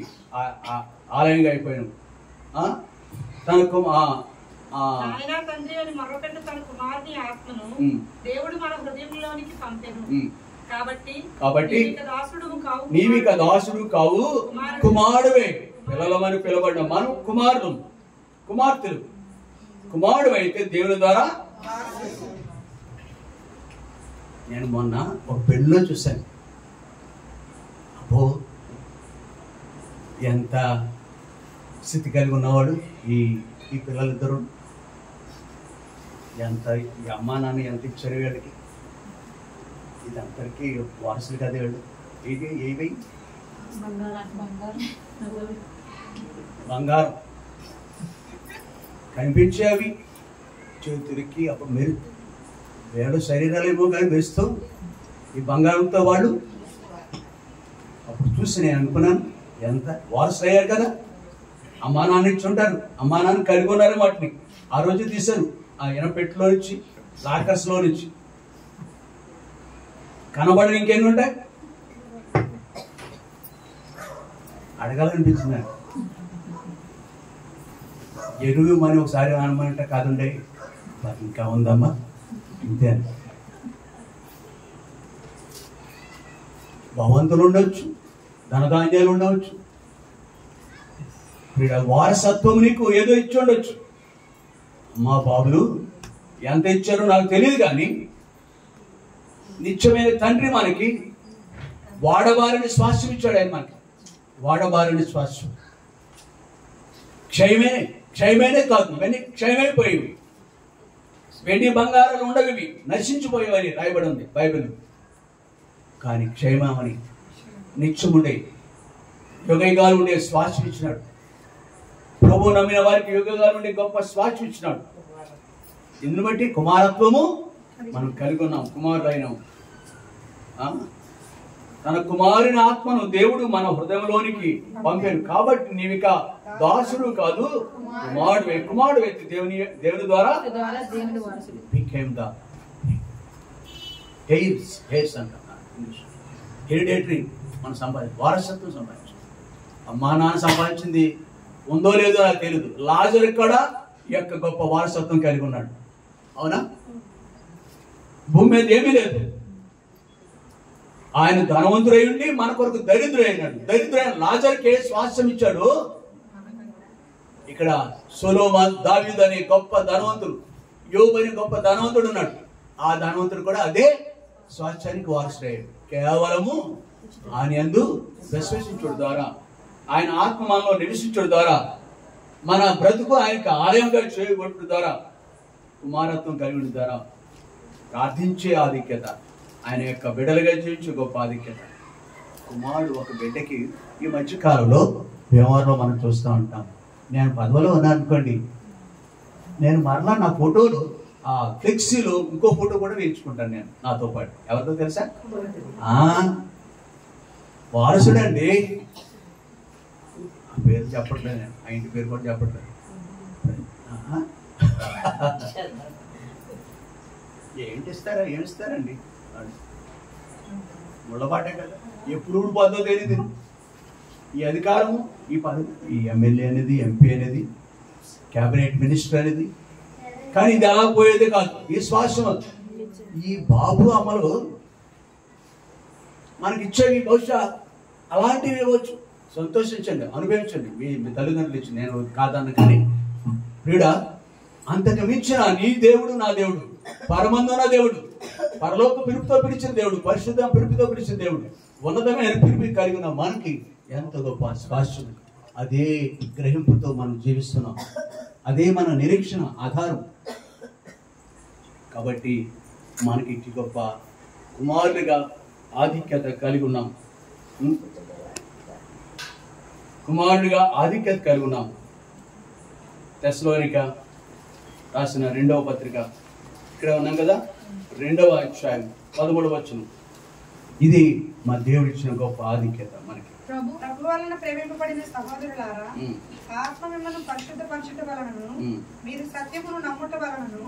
ఆలయంగా అయిపోయాం. తనకు నాయనా తండ్రి అని మొర్రపెట్టు తన కుమారుని ఆత్మను దేవుడు మన హృదయంలోనికి పంపెను. కాబట్టి నీవిక దాసుడు కావు, కుమారుడువే. పిల్లలమని పిలబడ్డ మనం కుమార్తెలు. కుమారుడు అయితే దేవుని ద్వారా. నేను మొన్న ఒక పెళ్ళిలో చూశాను. అబ్బో ఎంత స్థితి కలిగి ఉన్నవాడు ఈ పిల్లలిద్దరూ. ఎంత ఈ అమ్మా నాన్న ఎంత ఇచ్చారు వీళ్ళకి. ఇదంతరికి వారసులు కదా వీళ్ళు. ఏవి బంగారం కనిపించేవి చేతులకి అప్పుడు వేడు శరీరాలు ఏమో కానీ మెరుస్తూ ఈ బంగారంతో వాళ్ళు. అప్పుడు చూసి నేను అనుకున్నాను, ఎంత వారసులు అయ్యారు కదా. అమ్మా నాన్న ఇచ్చి ఉంటారు, అమ్మా నాన్న కలిగి ఉన్నారు వాటిని. ఆ రోజు తీశారు ఆ ఇనపెట్టులో నుంచి, లాకర్స్లో నుంచి. కనబడని ఇంకేమి ఉంటాయి? అడగాలనిపించింది నాకు. ఎరువు మని ఒకసారి అనమంటే కాదుండే, ఇంకా ఉందమ్మా ఇంతే. భవంతులు ఉండవచ్చు, ధనధాన్యాలు ఉండవచ్చు, వారసత్వం నీకు ఏదో ఇచ్చి ఉండొచ్చు. అమ్మా బాబులు ఎంత ఇచ్చారో నాకు తెలియదు, కానీ నిత్యమైన తండ్రి మనకి వాడబారిని స్వాస్థ్యం ఇచ్చాడు. ఆయన మనకి వాడబారిని స్వాస్థ్యం. క్షయమేనే కాదు, ఇవన్నీ క్షయమైపోయేవి. వెండి బంగారాలు ఉండవి, నశించిపోయేవని రాయబడి ఉంది బైబిల్. కానీ క్షయమని నిత్యముండే యుగయుగాలు ఉండే స్వాస్థ్యం ఇచ్చినాడు. ప్రభు నమ్మిన వారికి యుగయుగాలు ఉండే గొప్ప స్వాస్థ్యం ఇచ్చినాడు. ఇందును బట్టి కుమారత్వము మనం కలిగి ఉన్నాం, కుమారులైనాం. తన కుమారుని ఆత్మను దేవుడు మన హృదయంలోనికి పంపాడు. కాబట్టి నీవిక దాసుడు కాదు, కుమారుడు వ్యక్తి. దేవుని ద్వారా became the heirs అంటారు. హెరిడేటరీ మనం వారసత్వం సంపాదించాం. అమ్మా నాన్న సంపాదించింది ఉందో లేదో నాకు తెలియదు. లాజరు కూడా ఈ యొక్క గొప్ప వారసత్వం కలిగి ఉన్నాడు. అవునా? భూమి మీద ఏమీ లేదు. ఆయన ధనవంతుడై ఉండి మన కొరకు దరిద్రుడైనాడు. దరిద్రుడైన లాజరుకే స్వాస్థ్యం ఇచ్చాడు. ఇక్కడ సొలొమోన్, దావీదు అనే గొప్ప ధనవంతుడు, యోబు అనే గొప్ప ధనవంతుడు ఉన్నాడు. ఆ ధనవంతుడు కూడా అదే స్వాస్థ్యానికి వారసుడయ్యాడు. కేవలము ఆయన యందు విశ్వసించుడు ద్వారా, ఆయన ఆత్మ మనలో నివసించుడు ద్వారా, మన బ్రతుకు ఆయనకు ఆలయంగా చేయబడుట ద్వారా, కుమారత్వం కలిగి ద్వారా, ప్రార్థించే ఆధిక్యత, ఆయన యొక్క బిడ్డలుగా జీవించే గొప్ప ఆధిక్యత. కుమారుడు ఒక బిడ్డకి ఈ మధ్య కాలంలో వ్యవహారంలో మనం చూస్తూ ఉంటాం. నేను 10లో ఉన్నాను అనుకోండి, నేను మరలా నా ఫోటోలు ఆ ఫ్లెక్సీలో ఇంకో ఫోటో కూడా వేయించుకుంటాను నేను నాతో పాటు. ఎవరితో తెలుసా? వారసుడండి. ఆ పేరు చెప్పట్లేదు, నేను ఆ ఇంటి పేరు కూడా చెప్పట్లేదు. ఏమిస్తారండి ముళ్ళబాటే కదా, ఎప్పుడు ఊడిపోద్దో తెలియదు. ఈ అధికారము, ఈ పదవి, ఈ ఎమ్మెల్యే అనేది, ఎంపీ అనేది, క్యాబినెట్ మినిస్టర్ అనేది, కానీ ఇది అలా పోయేది కాదు. ఈ శ్వాసం ఈ బాబు అమలు మనకి ఇచ్చేవి బహుశా అలాంటివి ఇవ్వచ్చు. సంతోషించండి, అనుభవించండి. మీ తల్లిదండ్రులు ఇచ్చి నేను కాదన్న, కానీ ప్రియుడా, అంతకు మించిన నీ దేవుడు నా దేవుడు, పరమందున దేవుడు, పరలోక పిలుపుతో పిలిచిన దేవుడు, పరిశుద్ధ పిలుపుతో పిలిచిన దేవుడు, ఉన్నతమైన పిలుపు కలిగిన మనకి ఎంత గొప్ప స్వాస్థ్యం. అదే గ్రహింపుతో మనం జీవిస్తున్నాం. అదే మన నిరీక్షణ ఆధారం. కాబట్టి మనకి గొప్ప కుమారులుగా ఆధిక్యత కలిగి ఉన్నాం. కుమారుడిగా ఆధిక్యత కలిగి ఉన్నాం. తెస్సలోనిక రాసిన 2వ పత్రిక, ఇక్కడ ఉన్నాం కదా, 2వ అధ్యాయం 13వ వచనం. ఇది మా దేవుడు ఇచ్చిన గొప్ప ఆధిక్యత మనకి. ప్రభు వలన ప్రేమింపబడిన సహోదరులారా, ఆత్మ మిమ్మల్ని పరిశుద్ధపరచుట వలనను మీరు సత్యమును నమ్ముట వలనను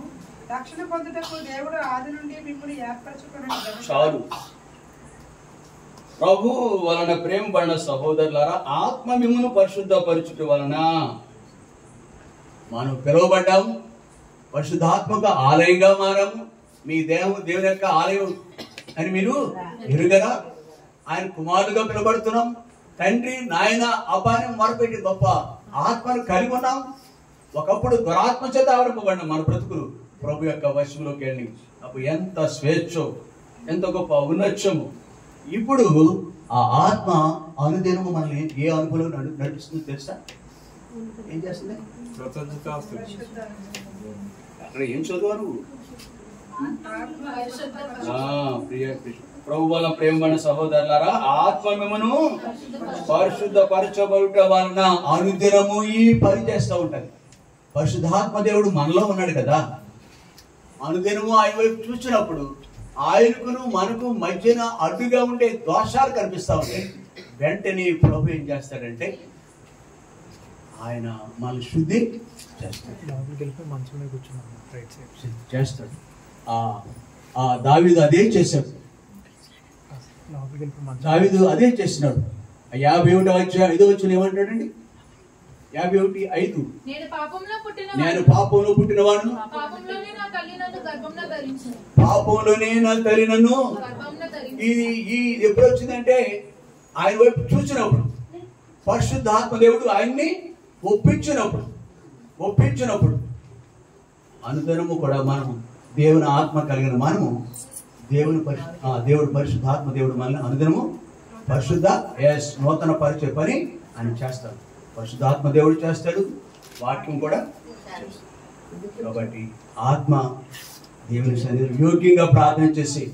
రక్షణ పొందుటకు దేవుడు ఆది నుండి మిమ్మల్ని ఏర్పరచుకున్నాడు. చాలు. ప్రభు వలన ప్రేమపడిన సహోదరులారా, ఆత్మ మిమ్మల్ని పరిశుద్ధపరచుట వలన మనం పిలువబడ్డాము, పరిశుద్ధాత్మక ఆలయంగా మారాము. మీ దేవుని యొక్క ఆలయం అని మీరు ఎరుగరా? ఆయన కుమారుడుగా పిలువబడుతున్నాం. తండ్రి నాయన అబ్బాని మొరపెట్టి గొప్ప ఆత్మను కలిగి ఉన్నాం. ఒకప్పుడు దురాత్మ చేత ఆవరింపబడిన మన బ్రతుకులు ప్రభు యొక్క వశంలోకి వెళ్ళి అప్పుడు ఎంత స్వేచ్ఛో, ఎంత గొప్ప ఔన్నత్యము. ఇప్పుడు ఆ ఆత్మ అనుదినము మనల్ని ఏ అనుభవం నడిపిస్తుందో తెలుసా? ఏం చేస్తుంది? అక్కడ ఏం చదువు? ప్రభు వల్ల ప్రేమమైన సహోదరులారా, ఆత్మ మిమ్మను పరిశుద్ధపరచబడుట వలన అనుదినము ఈ పని చేస్తూ ఉంటది. పరిశుద్ధాత్మ దేవుడు మనలో ఉన్నాడు కదా. అనుదినము ఆయన వైపు చూసినప్పుడు ఆయనకును మనకు మధ్యన అడ్డుగా ఉండే దోషాలు కనిపిస్తూ ఉంటాయి. వెంటనే ప్రభు ఏం చేస్తాడంటే ఆయన మన శుద్ధి చేస్తాడు. దావీదు అదే చేశాడు. దావీదు అదే చేసినాడు. 51వ అధ్యాయం 5వ వచనం ఏమంటాడండి? 51:5 నేను పాపంలో పుట్టినవాడు, పాపంలోనే నా తల్లి నన్ను. ఇది ఎప్పుడు వచ్చిందంటే ఆయన వైపు చూసినప్పుడు, పరిశుద్ధాత్మ దేవుడు ఆయన్ని ఒప్పించినప్పుడు అనుదినము కూడా మనము దేవుని ఆత్మ కలిగిన మనము దేవుడు పరిశుద్ధాత్మ దేవుడు మనల్ని అనుదినము నూతన పరిచయ పని ఆయన చేస్తాడు. పరిశుద్ధాత్మ దేవుడు చేస్తాడు, వాక్యం కూడా చేస్తాడు. కాబట్టి ఆత్మ దేవుని సన్నిధిలో యోగ్యంగా ప్రార్థన చేసి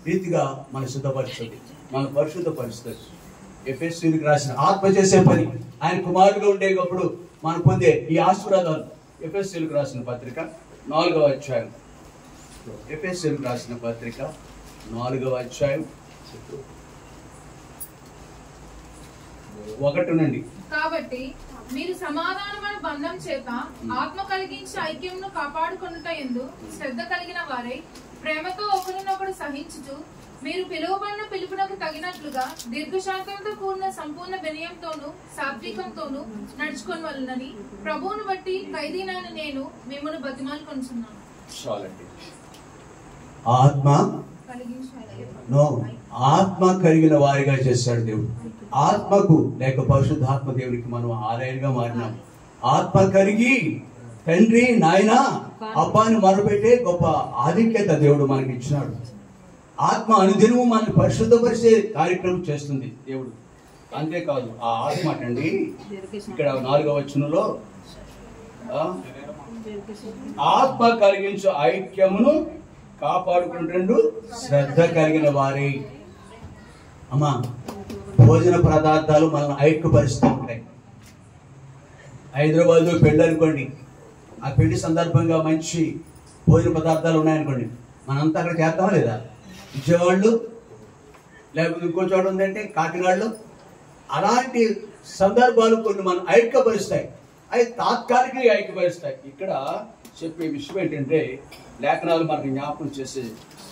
రీతిగా మన శుద్ధపరుస్తుంది, మన పరిశుద్ధపరుస్తుంది. ఎఫెసీయులకు రాసిన ఆత్మ చేసే పని, ఆయన కుమారుడుగా ఉండేటప్పుడు మనం పొందే ఈ ఆశీర్వాదాలు. ఎఫెసీయులకు రాసిన పత్రిక 4వ అధ్యాయం, ఎఫెసీయులకు రాసిన పత్రిక 4వ అధ్యాయం 1 నుండి. కాబట్టి మీరు సమాధానమైన బంధం చేత ఆత్మ కలిగించి ఐక్యమును కాపాడుకొనుట యందు శ్రద్ధ కలిగిన వారై ప్రేమతో ఒకరినొకడు సహించుచు మీరు పిలువబడిన పిలుపునకు తగినట్లుగా దీర్ఘశాంతంతో కూడిన సంపూర్ణ వినయంతోను సాత్వికంతోను నడుచుకొనవలెనని ప్రభువును బట్టి ఖైదీనైన నేను మిమ్మల్ని బతిమాలుకొనుచున్నాను. ఆత్మ కలిగిన వారిగా చేశాడు దేవుడు. ఆత్మకు లేక పరిశుద్ధాత్మ దేవుడికి మనం ఆలయంగా మారినాం. ఆత్మ కలిగి తండ్రి నాయన అబ్బాని మొరపెట్టే గొప్ప ఆధిక్యత దేవుడు మనకి ఇచ్చినాడు. ఆత్మ అనుదినము మనల్ని పరిశుద్ధపరిచే కార్యక్రమం చేస్తుంది దేవుడు. అంతేకాదు ఆ ఆత్మ అండి ఇక్కడ 4వ వచనంలో ఆత్మ కలిగించు ఐక్యమును కాపాడుకుంటూ శ్రద్ధ కలిగిన వారే. అమ్మా, భోజన పదార్థాలు మనల్ని ఐక్యపరుస్తూ ఉంటాయి. హైదరాబాద్ పెళ్ళి అనుకోండి, ఆ పెళ్లి సందర్భంగా మంచి భోజన పదార్థాలు ఉన్నాయనుకోండి, మనంతా అక్కడ చేద్దామా లేదా? విజయవాడలో లేకపోతే ఇంకో చోట ఉందంటే కాకినాడలో. అలాంటి సందర్భాలు కొన్ని మనం ఐక్యపరుస్తాయి, అవి తాత్కాలికంగా ఐక్యపరుస్తాయి. ఇక్కడ చెప్పే విషయం ఏంటంటే, లేఖనాలు మనకు జ్ఞాపకం చేసే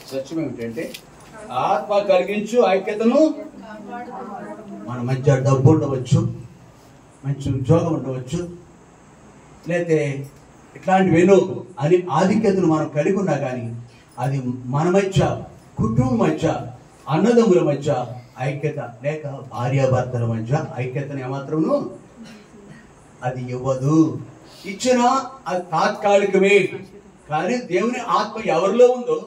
సత్యం ఏమిటంటే, ఆత్మ కలిగించు ఐక్యతను. మన మధ్య డబ్బు ఉండవచ్చు, మంచి ఉద్యోగం ఉండవచ్చు, లేకపోతే ఇట్లాంటివేనో అని ఆధిక్యతను మనం కలిగి ఉన్నా కానీ అది మన మధ్య, కుటుంబం మధ్య, అన్నదమ్ముల మధ్య ఐక్యత లేక భార్యాభర్తల మధ్య ఐక్యతను ఏమాత్రము అది ఇవ్వదు. ఇచ్చిన అది తాత్కాలికమే. కానీ దేవుని ఆత్మ ఎవరిలో ఉందో,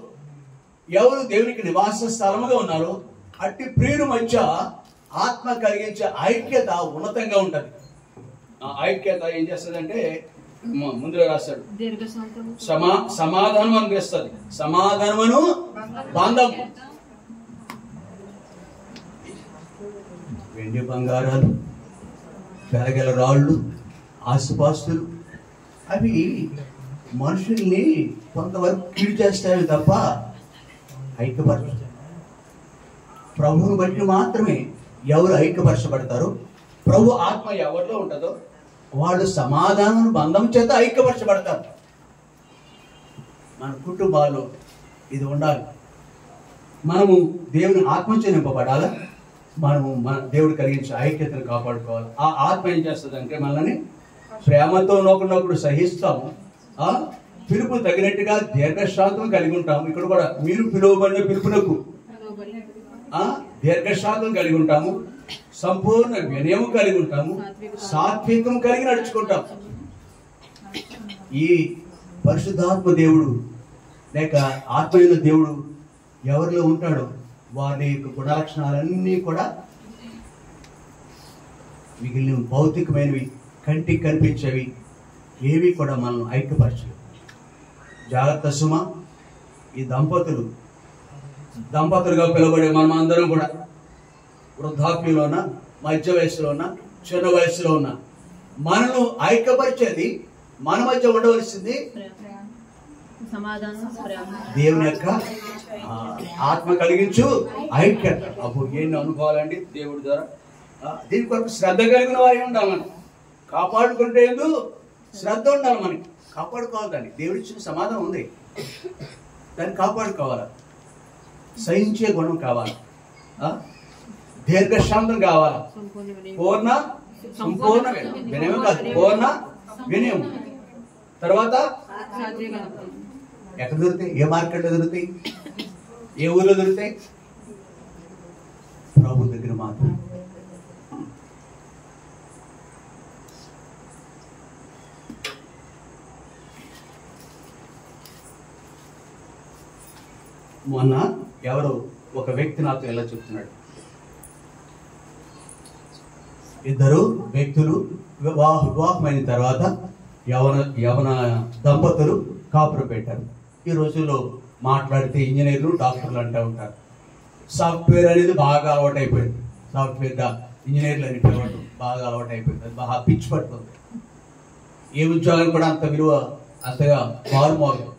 ఎవరు దేవునికి నివాస స్థలముగా ఉన్నారో అట్టి ప్రియుల మధ్య ఆత్మ కలిగించే ఐక్యత ఉన్నతంగా ఉంటది. ఆ ఐక్యత ఏం చేస్తుందంటే, ముందులో రాశాడు, సమాధానం అనిపిస్తుంది. సమాధానమును బంధం. వెండి బంగారాలు, పెరగల రాళ్ళు, ఆసుపాస్తులు అవి మనుషుల్ని కొంతవరకు కీడు చేస్తాయి తప్ప ఐక్యపరచు. ప్రభువుని బట్టి మాత్రమే ఎవరు ఐక్యపరచబడతారో, ప్రభు ఆత్మ ఎవరిలో ఉంటుందో వాళ్ళు సమాధానం బంధం చేత ఐక్యపరచబడతారు. మన కుటుంబాల్లో ఇది ఉండాలి. మనము దేవుని ఆత్మచే నింపబడాలి. మనము మన దేవుడు కలిగించే ఐక్యతను కాపాడుకోవాలి. ఆ ఆత్మ ఏం చేస్తుంది అంటే, మనల్ని ప్రేమతో నోకున్నప్పుడు సహిస్తాము, పిలుపు తగినట్టుగా దీర్ఘశాంతం కలిగి ఉంటాము. ఇక్కడ కూడా మీరు పిలువబడిన పిలుపునకు దీర్ఘశాంతం కలిగి ఉంటాము, సంపూర్ణ వినయం కలిగి ఉంటాము, సాత్వికం కలిగి నడుచుకుంటాం. ఈ పరిశుద్ధాత్మ దేవుడు లేక ఆత్మీయ దేవుడు ఎవరిలో ఉంటాడో వారి యొక్క గుణలక్షణాలన్నీ కూడా మిగిలిన భౌతికమైనవి, కంటికి కనిపించేవి ఏవి కూడా మనం ఐక్యపరచలేవు. జాగ్రత్త సుమ. ఈ దంపతులుగా పిలువబడే మనం అందరం కూడా వృద్ధాప్యంలో ఉన్న, మధ్య వయసులో ఉన్న, చిన్న వయసులో ఉన్న మనను ఐక్యపరిచేది, మన మధ్య ఉండవలసింది దేవుని యొక్క ఆత్మ కలిగించు ఐక్యత. అప్పుడు ఎన్ని అనుభవాలండి దేవుడి ద్వారా. దీని కొరకు శ్రద్ధ కలిగిన వారి ఉండాలి. మనం కాపాడుకుంటే ఎందుకు శ్రద్ధ ఉండాలి. మనకి కాపాడుకోవాలి. దాన్ని దేవుడిచ్చిన సమాధానం ఉంది, దాన్ని కాపాడుకోవాలి. సహించే గుణం కావాలి, దీర్ఘశాంతం కావాలి, సంపూర్ణ వినయం కాదు, పూర్ణ వినయం. తర్వాత ఎక్కడ దొరుకుతాయి? ఏ మార్కెట్లో దొరుకుతాయి? ఏ ఊరిలో దొరుకుతాయి? ప్రభు దగ్గర మాత్రం. మొన్న ఎవరు ఒక వ్యక్తి నాతో ఎలా చెప్తున్నాడు, ఇద్దరు వ్యక్తులు వివాహమైన తర్వాత యవన దంపతులు కాపురం పెట్టారు. ఈ రోజుల్లో మాట్లాడితే ఇంజనీర్లు, డాక్టర్లు అంటూ ఉంటారు. సాఫ్ట్వేర్ అనేది బాగా అలవాటు అయిపోయింది. సాఫ్ట్వేర్గా ఇంజనీర్లు అని పిలవడం బాగా అలవాటు అయిపోయింది. అది బాగా పిచ్చి పడుతుంది. ఏ ఉద్యోగం కూడా అంత విలువ అంతగా మారుమోగదు.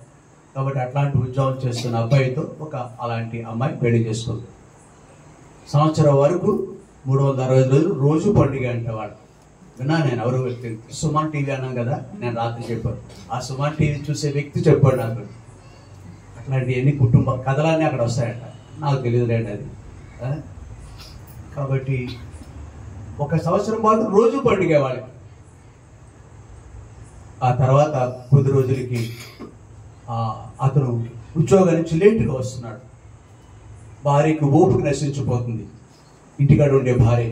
కాబట్టి అట్లాంటి ఉద్యోగం చేస్తున్న అబ్బాయితో అలాంటి అమ్మాయి పెళ్లి చేసుకుంది. సంవత్సరం వరకు 360 రోజులు రోజు పండుగ అంటే వాళ్ళు విన్నా. నేను ఎవరో వ్యక్తి సుమన్ టీవీ అన్నాం కదా, నేను రాత్రి చెప్పాను. ఆ సుమన్ టీవీ చూసే వ్యక్తి చెప్పాడు నాకు, అట్లాంటి ఎన్ని కుటుంబ కథలన్నీ అక్కడ వస్తాయంట. నాకు తెలియదు రండి అది. కాబట్టి 1 సంవత్సరం పాటు రోజు పండుగ వాళ్ళకి. ఆ తర్వాత కొద్ది రోజులకి అతను ఉద్యోగం నుంచి లేటుగా వస్తున్నాడు. భార్యకి ఓపిక నశించిపోతుంది, ఇంటికాడ ఉండే భార్య.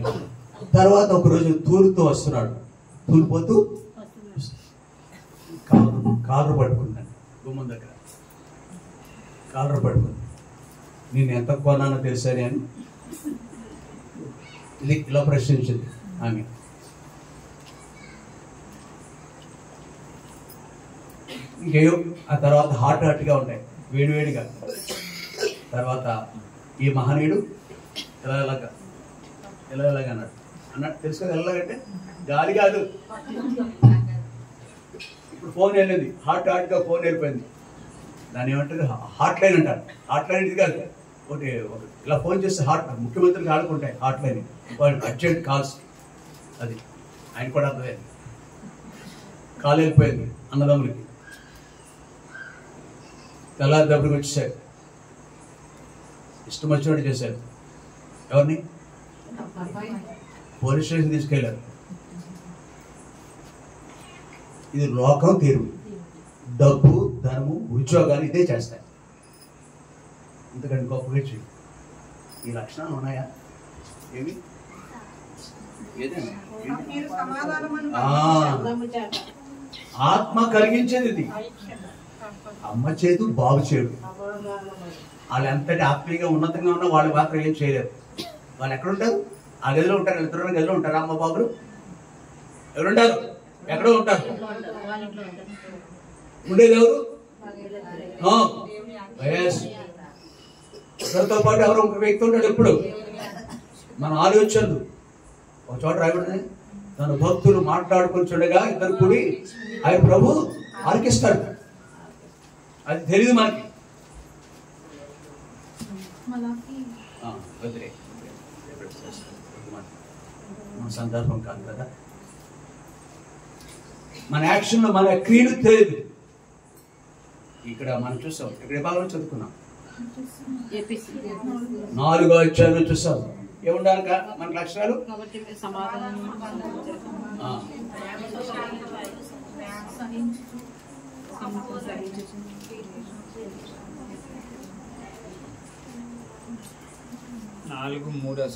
తర్వాత ఒకరోజు తూలుతో వస్తున్నాడు. తూలిపోతూ కాలర్ పట్టుకున్నాను, గుమ్మం దగ్గర కాలర్ పట్టుకుంది. నేను ఎంత కొన్నానో తెలుసని అని ఇలా ప్రశ్నించింది ఆమె. ఇంకేయో ఆ తర్వాత హాట్గా ఉంటాయి. వేడివేడిగా. తర్వాత ఈ మహనీయుడు ఎలాగా అన్నట్టు తెలుసు కదా. ఎలాగంటే గాలి కాదు. ఇప్పుడు ఫోన్ వెళ్ళింది, హాట్గా ఫోన్ వెళ్ళిపోయింది. దాన్ని ఏమంటారు, హాట్ లైన్ అంటారు. హాట్ లైన్ ఇది కాదు, ఒకటి ఇలా ఫోన్ చేస్తే ముఖ్యమంత్రికి ఆడుకుంటాయి హాట్ లైన్, అర్జెంట్ కాల్స్. అది ఆయన కూడా అర్థమైంది. కాలు వెళ్ళిపోయింది అన్నదమ్ములకి. తెల్లారి దెబ్బకి వచ్చేసారు, ఇష్టం వచ్చినట్టు చేశారు. ఎవరిని పోలీస్ స్టేషన్ తీసుకెళ్లారు. ఇది లోకం తీరు. డబ్బు, ధనము, ఉద్యోగాలు ఇదే చేస్తాయి. ఎందుకంటే గొప్పగా చెయ్యి. ఈ లక్షణాలు ఉన్నాయా? ఏమి మీరు సమాధానమును ఆత్మ కలిగించేది ఇది. అమ్మ చేదు, బాబు చేడు. వాళ్ళు ఎంతటి ఆత్మీయంగా ఉన్నతంగా ఉన్నా వాళ్ళు మాత్రం ఏం చేయలేరు. వాళ్ళు ఎక్కడుంటారు? ఆ గదిలో ఉంటారు, ఇతరుల గదిలో ఉంటారు. అమ్మ బాబులు ఎవరుంటారు? ఎక్కడో ఉంటారు. ఉండేది ఎవరు? ఎవరితో పాటు ఎవరో ఒక వ్యక్తి ఉంటాడు. ఎప్పుడు మనం ఆలోచించదు. ఒక చోట రాయబడింది, తన భక్తులు మాట్లాడుకుని చూడగా ఇద్దరు కూడి ఆయన ప్రభు ఆలకిస్తాడు. అది తెలియదు మనకి. మన సందర్భం కాదు కదా. మన యాక్షన్లో మన క్రియలు తెలియదు. ఇక్కడ మనం చూసాం, ఇక్కడ భాగంలో చదువుకున్నాం, 4వ అధ్యాయంలో చూసాం. ఏముండాలి మన లక్షణాలు?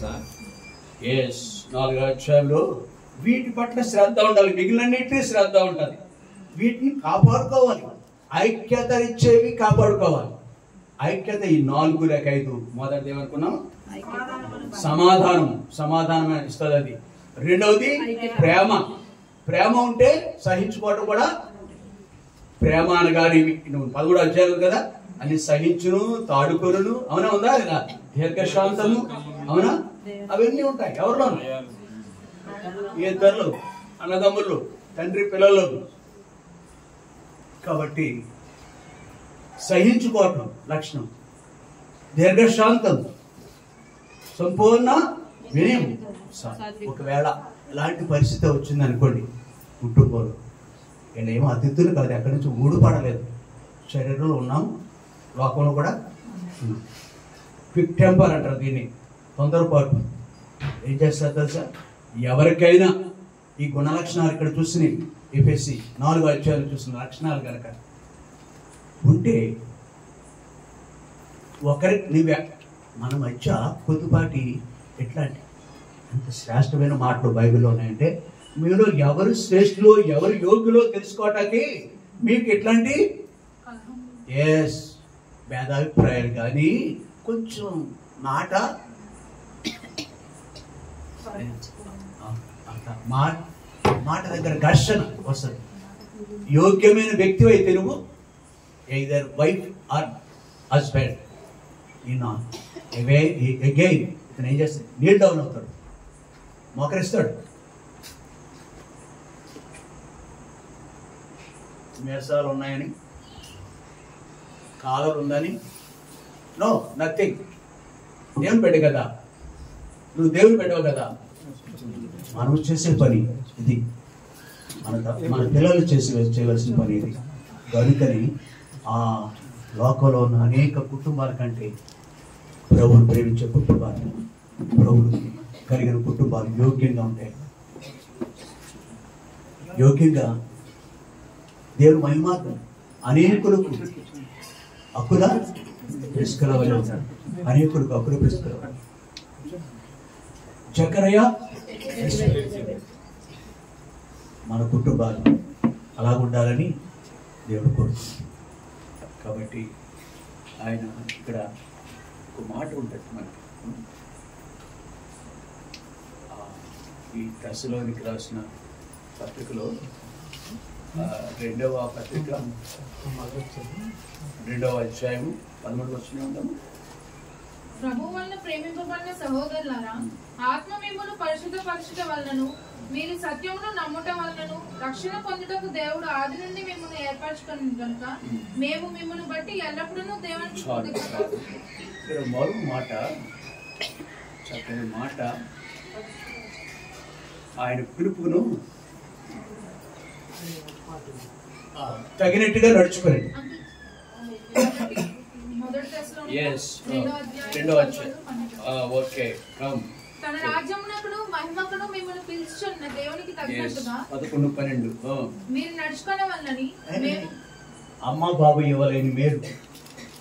సార్ 4వ అధ్యాయంలో వీటి పట్ల శ్రద్ధ ఉండాలి. మిగిలినన్నిటినీ శ్రద్ధ ఉండాలి. వీటిని కాపాడుకోవాలి. ఐక్యత ఇచ్చేవి కాపాడుకోవాలి. ఐక్యత ఈ 4 లేక 5. మొదటిది ఏమనుకున్నాం? సమాధానం ఇస్తుంది అది. రెండవది ప్రేమ. ప్రేమ ఉంటే సహించుకోవడం కూడా ప్రేమ అనగానే 13 అధ్యాయులు కదా. అని సహించును, తాడుకొరును, అవునా? ఉందా లేదా? దీర్ఘశాంతము, అవునా? అవన్నీ ఉంటాయి ఎవరిలో? ఇద్దరు అన్నదమ్ములు, తండ్రి పిల్లలు. కాబట్టి సహించుకోవటం లక్షణం. దీర్ఘశాంతం, సంపూర్ణ వినయం. ఒకవేళ ఇలాంటి పరిస్థితి వచ్చింది అనుకోండి కుటుంబంలో, ఏమో అతిథులు కాదు, ఎక్కడి నుంచి ఊడిపడలేదు, శరీరంలో ఉన్నాం, లోకంలో కూడా ఉన్నాం. క్విక్ టెంపర్ అంటారు దీన్ని, తొందరపాటు. ఏం చేస్తారు తెలుసా? ఎవరికైనా ఈ గుణ లక్షణాలు ఇక్కడ చూసిన ఎఫెసీ 4వ అధ్యాయంలో చూసిన లక్షణాలు కనుక ఉంటే ఒకరికి మన మధ్య కొద్దిపాటి ఎట్లాంటి అంత శ్రేష్టమైన మాటలు బైబిల్లో ఉన్నాయంటే, మీరు ఎవరు శ్రేష్ఠులో ఎవరు యోగ్యులో తెలుసుకోవటానికి మీకు ఎట్లాంటి భేదాభిప్రాయాలు కానీ కొంచెం మాట దగ్గర ఘర్షణ వస్తుంది. యోగ్యమైన వ్యక్తి అయితే నువ్వు either wife or husband, again ఇతను ఏం చేస్తాడు? నీల్ డౌన్ అవుతాడు, మోకరిస్తాడు. మేసాలు ఉన్నాయని, కాలర్ ఉందని, నో నథింగ్. దేవుని పెట్టు కదా, నువ్వు దేవుని పెట్టవు కదా. మనం చేసే పని ఇది, మన పిల్లలు చేయవలసిన పని ఇది. కనుకని ఆ లోకంలో ఉన్న అనేక కుటుంబాల కంటే ప్రభువును ప్రేమించే కుటుంబాలు, ప్రభువును కలిగిన కుటుంబాలు యోగ్యంగా ఉంటాయి. యోగ్యంగా దేవుడు మహిమాత్మ అనేకులకు అకుల పిసుకలవలే ఉంటాడు. అనేకులకు అకుల పిసుకలవలే. జకరయ్య మన కుటుంబాలు అలాగుండాలని దేవుడు కోరుతుంది. కాబట్టి ఆయన ఇక్కడ ఒక మాట ఉంటుంది మనకి, ఈ దశలోనికి రాసిన పత్రికలో రెండవ పత్రిక 2వ అధ్యాయము 13 వచనం ఉందాము. ప్రభు వలన ప్రేమింపబడిన సహోదరులారా, ఆత్మ మిమ్మును పరిశుద్ధపరచుట వలనను మీరు సత్యమును నమ్ముట వలనను రక్షణ పొందుటకు దేవుడు ఆది నుండి మిమ్మల్ని ఏర్పరచుకుని కనుక మేము మిమ్మల్ని బట్టి ఎల్లప్పుడూ దేవునికి కృతజ్ఞతలు. ఇక్కడ మరో మాట, చక్కని మాట, ఆయన పిలుపును తగినట్టుగా నడుచుకోండి. మొదటి దశలోని Yes. రెండో అధ్యాయం ఓకే. తన రాజ్యమునకును మహిమకును మిమ్మల్ని పిలుచుచున్న దేవునికి తగినట్టుగా 11-12 మీరు నడుచుకోవాలని మేము అమ్మ బాబు ఇవ్వలేని మేలు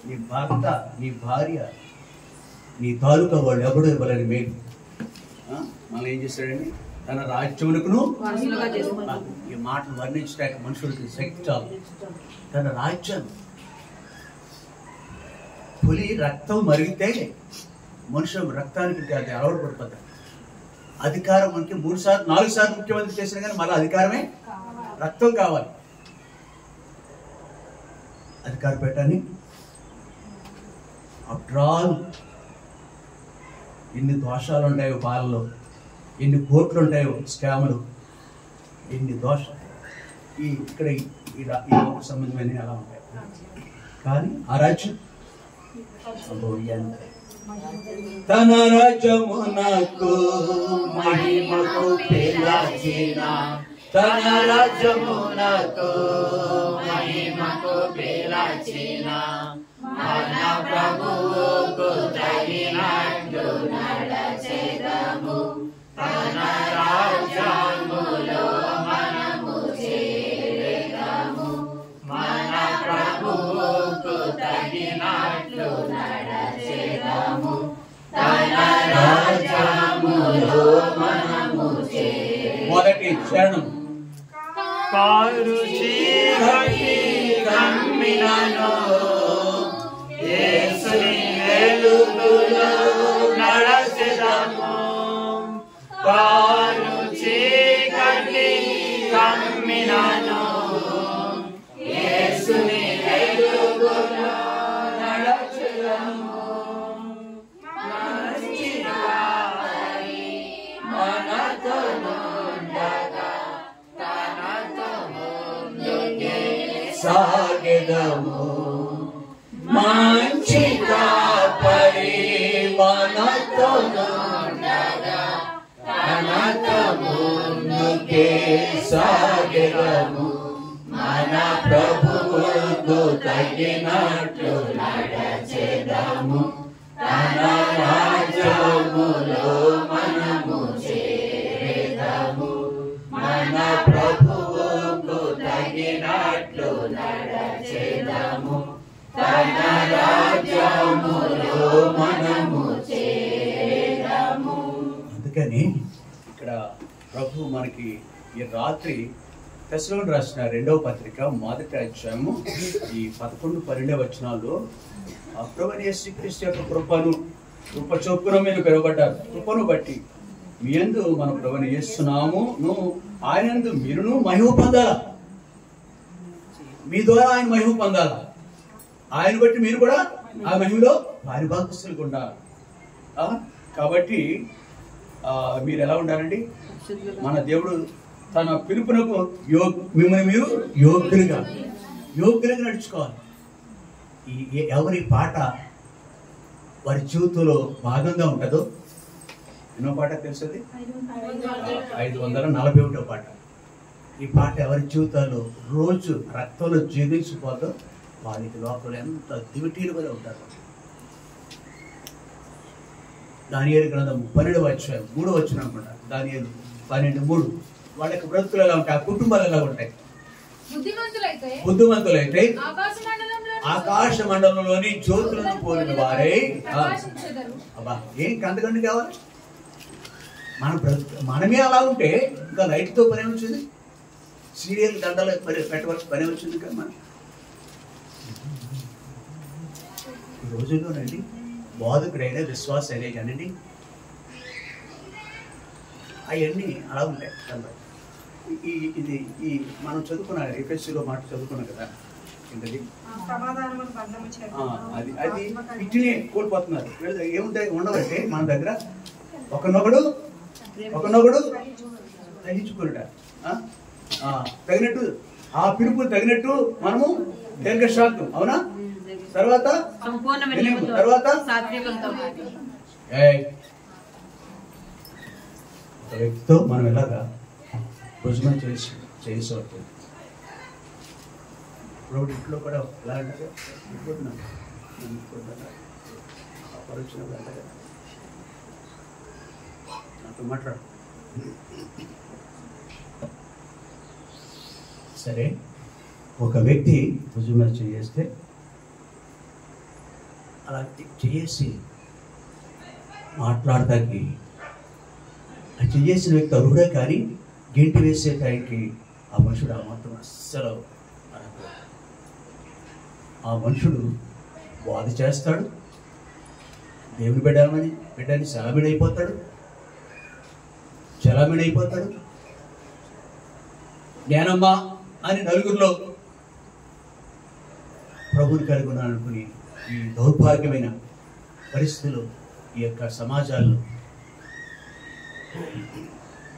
నీ భర్త, నీ భార్య, నీ తాలూకా వాళ్ళు ఎవడు ఇవ్వలేని మేలు మనం ఏం చేశాడండి? తన రాజ్యమునకును, ఈ మాటలు వర్ణించడానికి మనుషులకి శక్తి చాలు. తన రాజ్యం, పులి రక్తం మరిగితే మనుషులు రక్తానికి అది అలవాటు పడిపోతారు. అధికారం మనకి 3 సార్లు 4 సార్లు ముఖ్యమంత్రి చేసినా కానీ మళ్ళీ అధికారమే, రక్తం కావాలి. అధికార పెట్టాన్ని ఆఫ్టర్ ఆల్ ఎన్ని దోషాలు ఉంటాయో పాలలో, ఎన్ని కోట్లు ఉంటాయో స్కాములు, ఎన్ని దోషాలు ఇక్కడ ఈ సంబంధమైన అలా ఉంటాయి. కానీ ఆ రాజ్యం తన రాజ్యమునకు మహిమకు పిలచిన, తన రాజ్యమునకు మహిమకు పిలచిన మన ప్రభువుకు తగినట్టు నడచెదము. తన రాజ్యములో మనము చేరెదము. మన ప్రభువుకు తగినట్లు నడచెదము. తన రాజ్యములో మనము చేరెదము. మొదటి చరణం. కారు చీకటి కమ్మినను యేసుని వెలుగులో నడచెదము. కారు చీకటి కమ్మినను యేసుని వెలుగులో నడచెదము. సాగెదము మంచి కాపరి మనతో నుండగా తనతో ముందుకే సాగెదము. మన ప్రభువుకు తగినట్లు నడచెదము. తన రాజ్యములో మనము చేరెదము. మన ప్రభువుకు తగినట్లు నడచెదము. తన రాజ్యములో మనము చేరెదము. అందుకని ఇక్కడ ప్రభు మనకి ఈ రాత్రి తెస్సలోనికీయులకు రాసిన 2వ పత్రిక 1వ అధ్యాయము ఈ 11-12 వచనాల్లో ప్రభువైన యేసుక్రీస్తు యొక్క కృప చొప్పున మీరు పిలువబడ్డారు. కృపను బట్టి మీ యందు మన ప్రభువుని యేసునామమును ఆయనందు మీరును మహిమ పొందాలా. మీ ద్వారా ఆయన మహిమ పొందాలా. ఆయన బట్టి మీరు కూడా ఆ మహిమలో పారిభాగస్తులుగా ఉండాలి. కాబట్టి మీరు ఎలా ఉండాలండి? మన దేవుడు తన పిలుపునకు మిమ్మల్ని మీరు యోగ్యులుగా నడుచుకోవాలి. ఎవరి పాట వారి జీవితంలో భాగంగా ఉంటుందో, ఎన్నో పాట తెలుసది? 541వ పాట. ఈ పాట ఎవరి జీవితాల్లో రోజు రక్తంలో జీవించిపోదో వారికి లోపల ఎంత దివిటీలుగా ఉంటారు. దానియేలు గ్రంథం 12వ అధ్యాయం 3వ వచనం అనుకుంటా. దానియేలు 12:3. వాళ్ళకి బ్రతుకులు ఎలా ఉంటాయి, ఆ కుటుంబాలు ఎలా ఉంటాయి? బుద్ధిమంతులైతే ఆకాశ మండలంలోని జ్యోతులను పోలిన వారే. అబ్బా, ఏం కందకండి కావాలి? మనమే అలా ఉంటే ఇంకా లైట్తో పని వచ్చింది, సీరియల్ దండలు పెట్టవలసిన పని వచ్చింది కదా. మనం ఈ రోజుల్లోనండి బోధకుడైనా విశ్వాసం అయినా కానండి అవన్నీ అలా ఉంటాయి. ఇది ఈ మనం చదువుకున్న ఎఫ్ఎస్సిలో మాట చదువుకున్నాం కదా, ఏంటది సమాధానమును బంధము చేత అది అది ఇట్టినే కోల్పోతున్నారు. వీళ్ళు ఏముంటాయి ఉండవంటే మన దగ్గర ఒకనొకడు సహించుకున్నట తగినట్టు ఆ పిలుపు తగినట్టు మనము దీర్ఘశాంతం, అవునా? తర్వాత తర్వాత ఒక వ్యక్తితో మనం ఎలాగా భోజనం చేసి వస్తుంది. ఇప్పుడు ఇంట్లో కూడా ఎలా అంటే నాతో మాట్లాడు. సరే, ఒక వ్యక్తి భుజం చేస్తే అలా చేసి మాట్లాడటానికి చేసిన వ్యక్తి అరుడే, కానీ గెంటి వేసే టైంకి ఆ మనుషుడు ఆ మాత్రం అస్సలు అనకూడదు. ఆ మనుషుడు బాధ చేస్తాడు, దేవుని బిడ్డని చలామణి అయిపోతాడు. జ్ఞానమ్మా అని నలుగురిలో ప్రభుని కలుగున్నాను అనుకుని ఈ దౌర్భాగ్యమైన పరిస్థితులు ఈ యొక్క సమాజాల్లో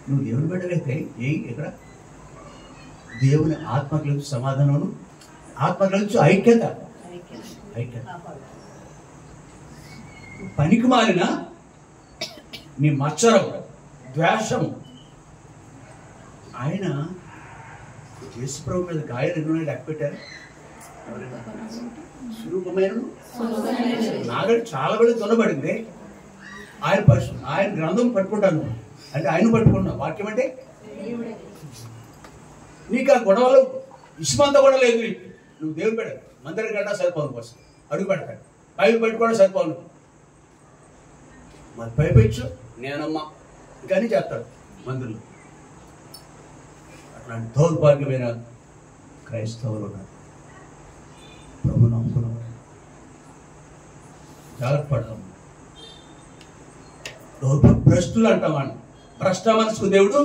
నువ్వు దేవుని బిడ్డలైతే ఇక్కడ దేవుని ఆత్మకు నుంచి సమాధానము, ఆత్మకు నుంచి ఐక్యత. పనికి మాలిన నీ మచ్చరం, ద్వేషం. ఆయన యేసుప్రభు మీద గాయాలు ఎన్నో పెట్టారు. స్వరూపమైన నాగడి చాలా బడి దున్నబడింది. ఆయన గ్రంథం పట్టుకుంటాను అంటే ఆయన పట్టుకున్నా. వాక్యం అంటే నీకు ఆ గొడవలు ఇసుమంతా కూడా లేదు. నువ్వు దేవుడు పెడతాడు, మందిరం గడ్డా సరిపోను, కోసం అడుగు పెడతాడు, పైపు పెట్టుకోవడం సరిపోను, మరి పైపెచ్చు నేనమ్మా కానీ చేస్తాడు మందిరంలో. అట్లాంటి దౌర్భాగ్యమైన క్రైస్తవులు ఉన్నారు. ప్రభు నమ్ముకున్నాం, జాగ్రత్త పడతాం. భ్రష్టులు అంటాం, వాడిని భ్రష్ట మనసుకు దేవుడు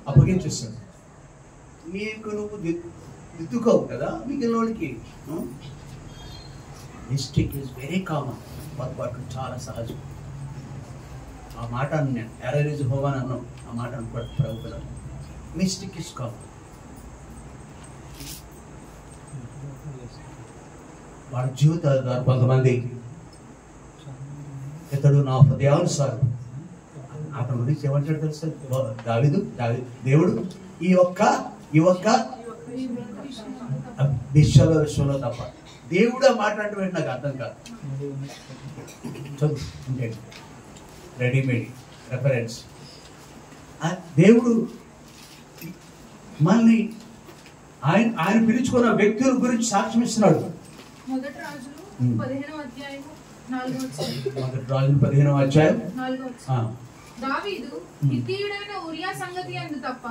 అప్పగించేస్తాడు. నీకు నువ్వు దిద్దుకోవు కదా, మిగిలినోడికి మిస్టేక్ ఈజ్ వెరీ కామన్. పొరపాటు చాలా సహజం. ఆ మాట నేను ఎర్రరీజ్ హోవని అన్నాం. ఆ మాట అనుకోవడం ప్రభుత్వం మిస్టేక్ ఈజ్ కామన్. వాళ్ళ జీవితాలు ద్వారా కొంతమంది ఇతడు నా హృదయానుసారం, అతని గురించి ఏమంటాడు తెలుసు? దేవుడు ఈ ఒక్క విశ్వంలో తప్ప దేవుడు ఆ మాట్లాడటం నాకు అర్థం కాదు. చదువు రెడీమేడ్ రెఫరెన్స్. దేవుడు మనల్ని ఆయన పిలుచుకున్న వ్యక్తుల గురించి సాక్ష్యం ఇస్తున్నాడు. మొదటి రాజులు 15వ అధ్యాయం 4వ అధ్యాయం. దావీదు హిత్తీయుడైన ఉరియా సంగతి అందు తప్ప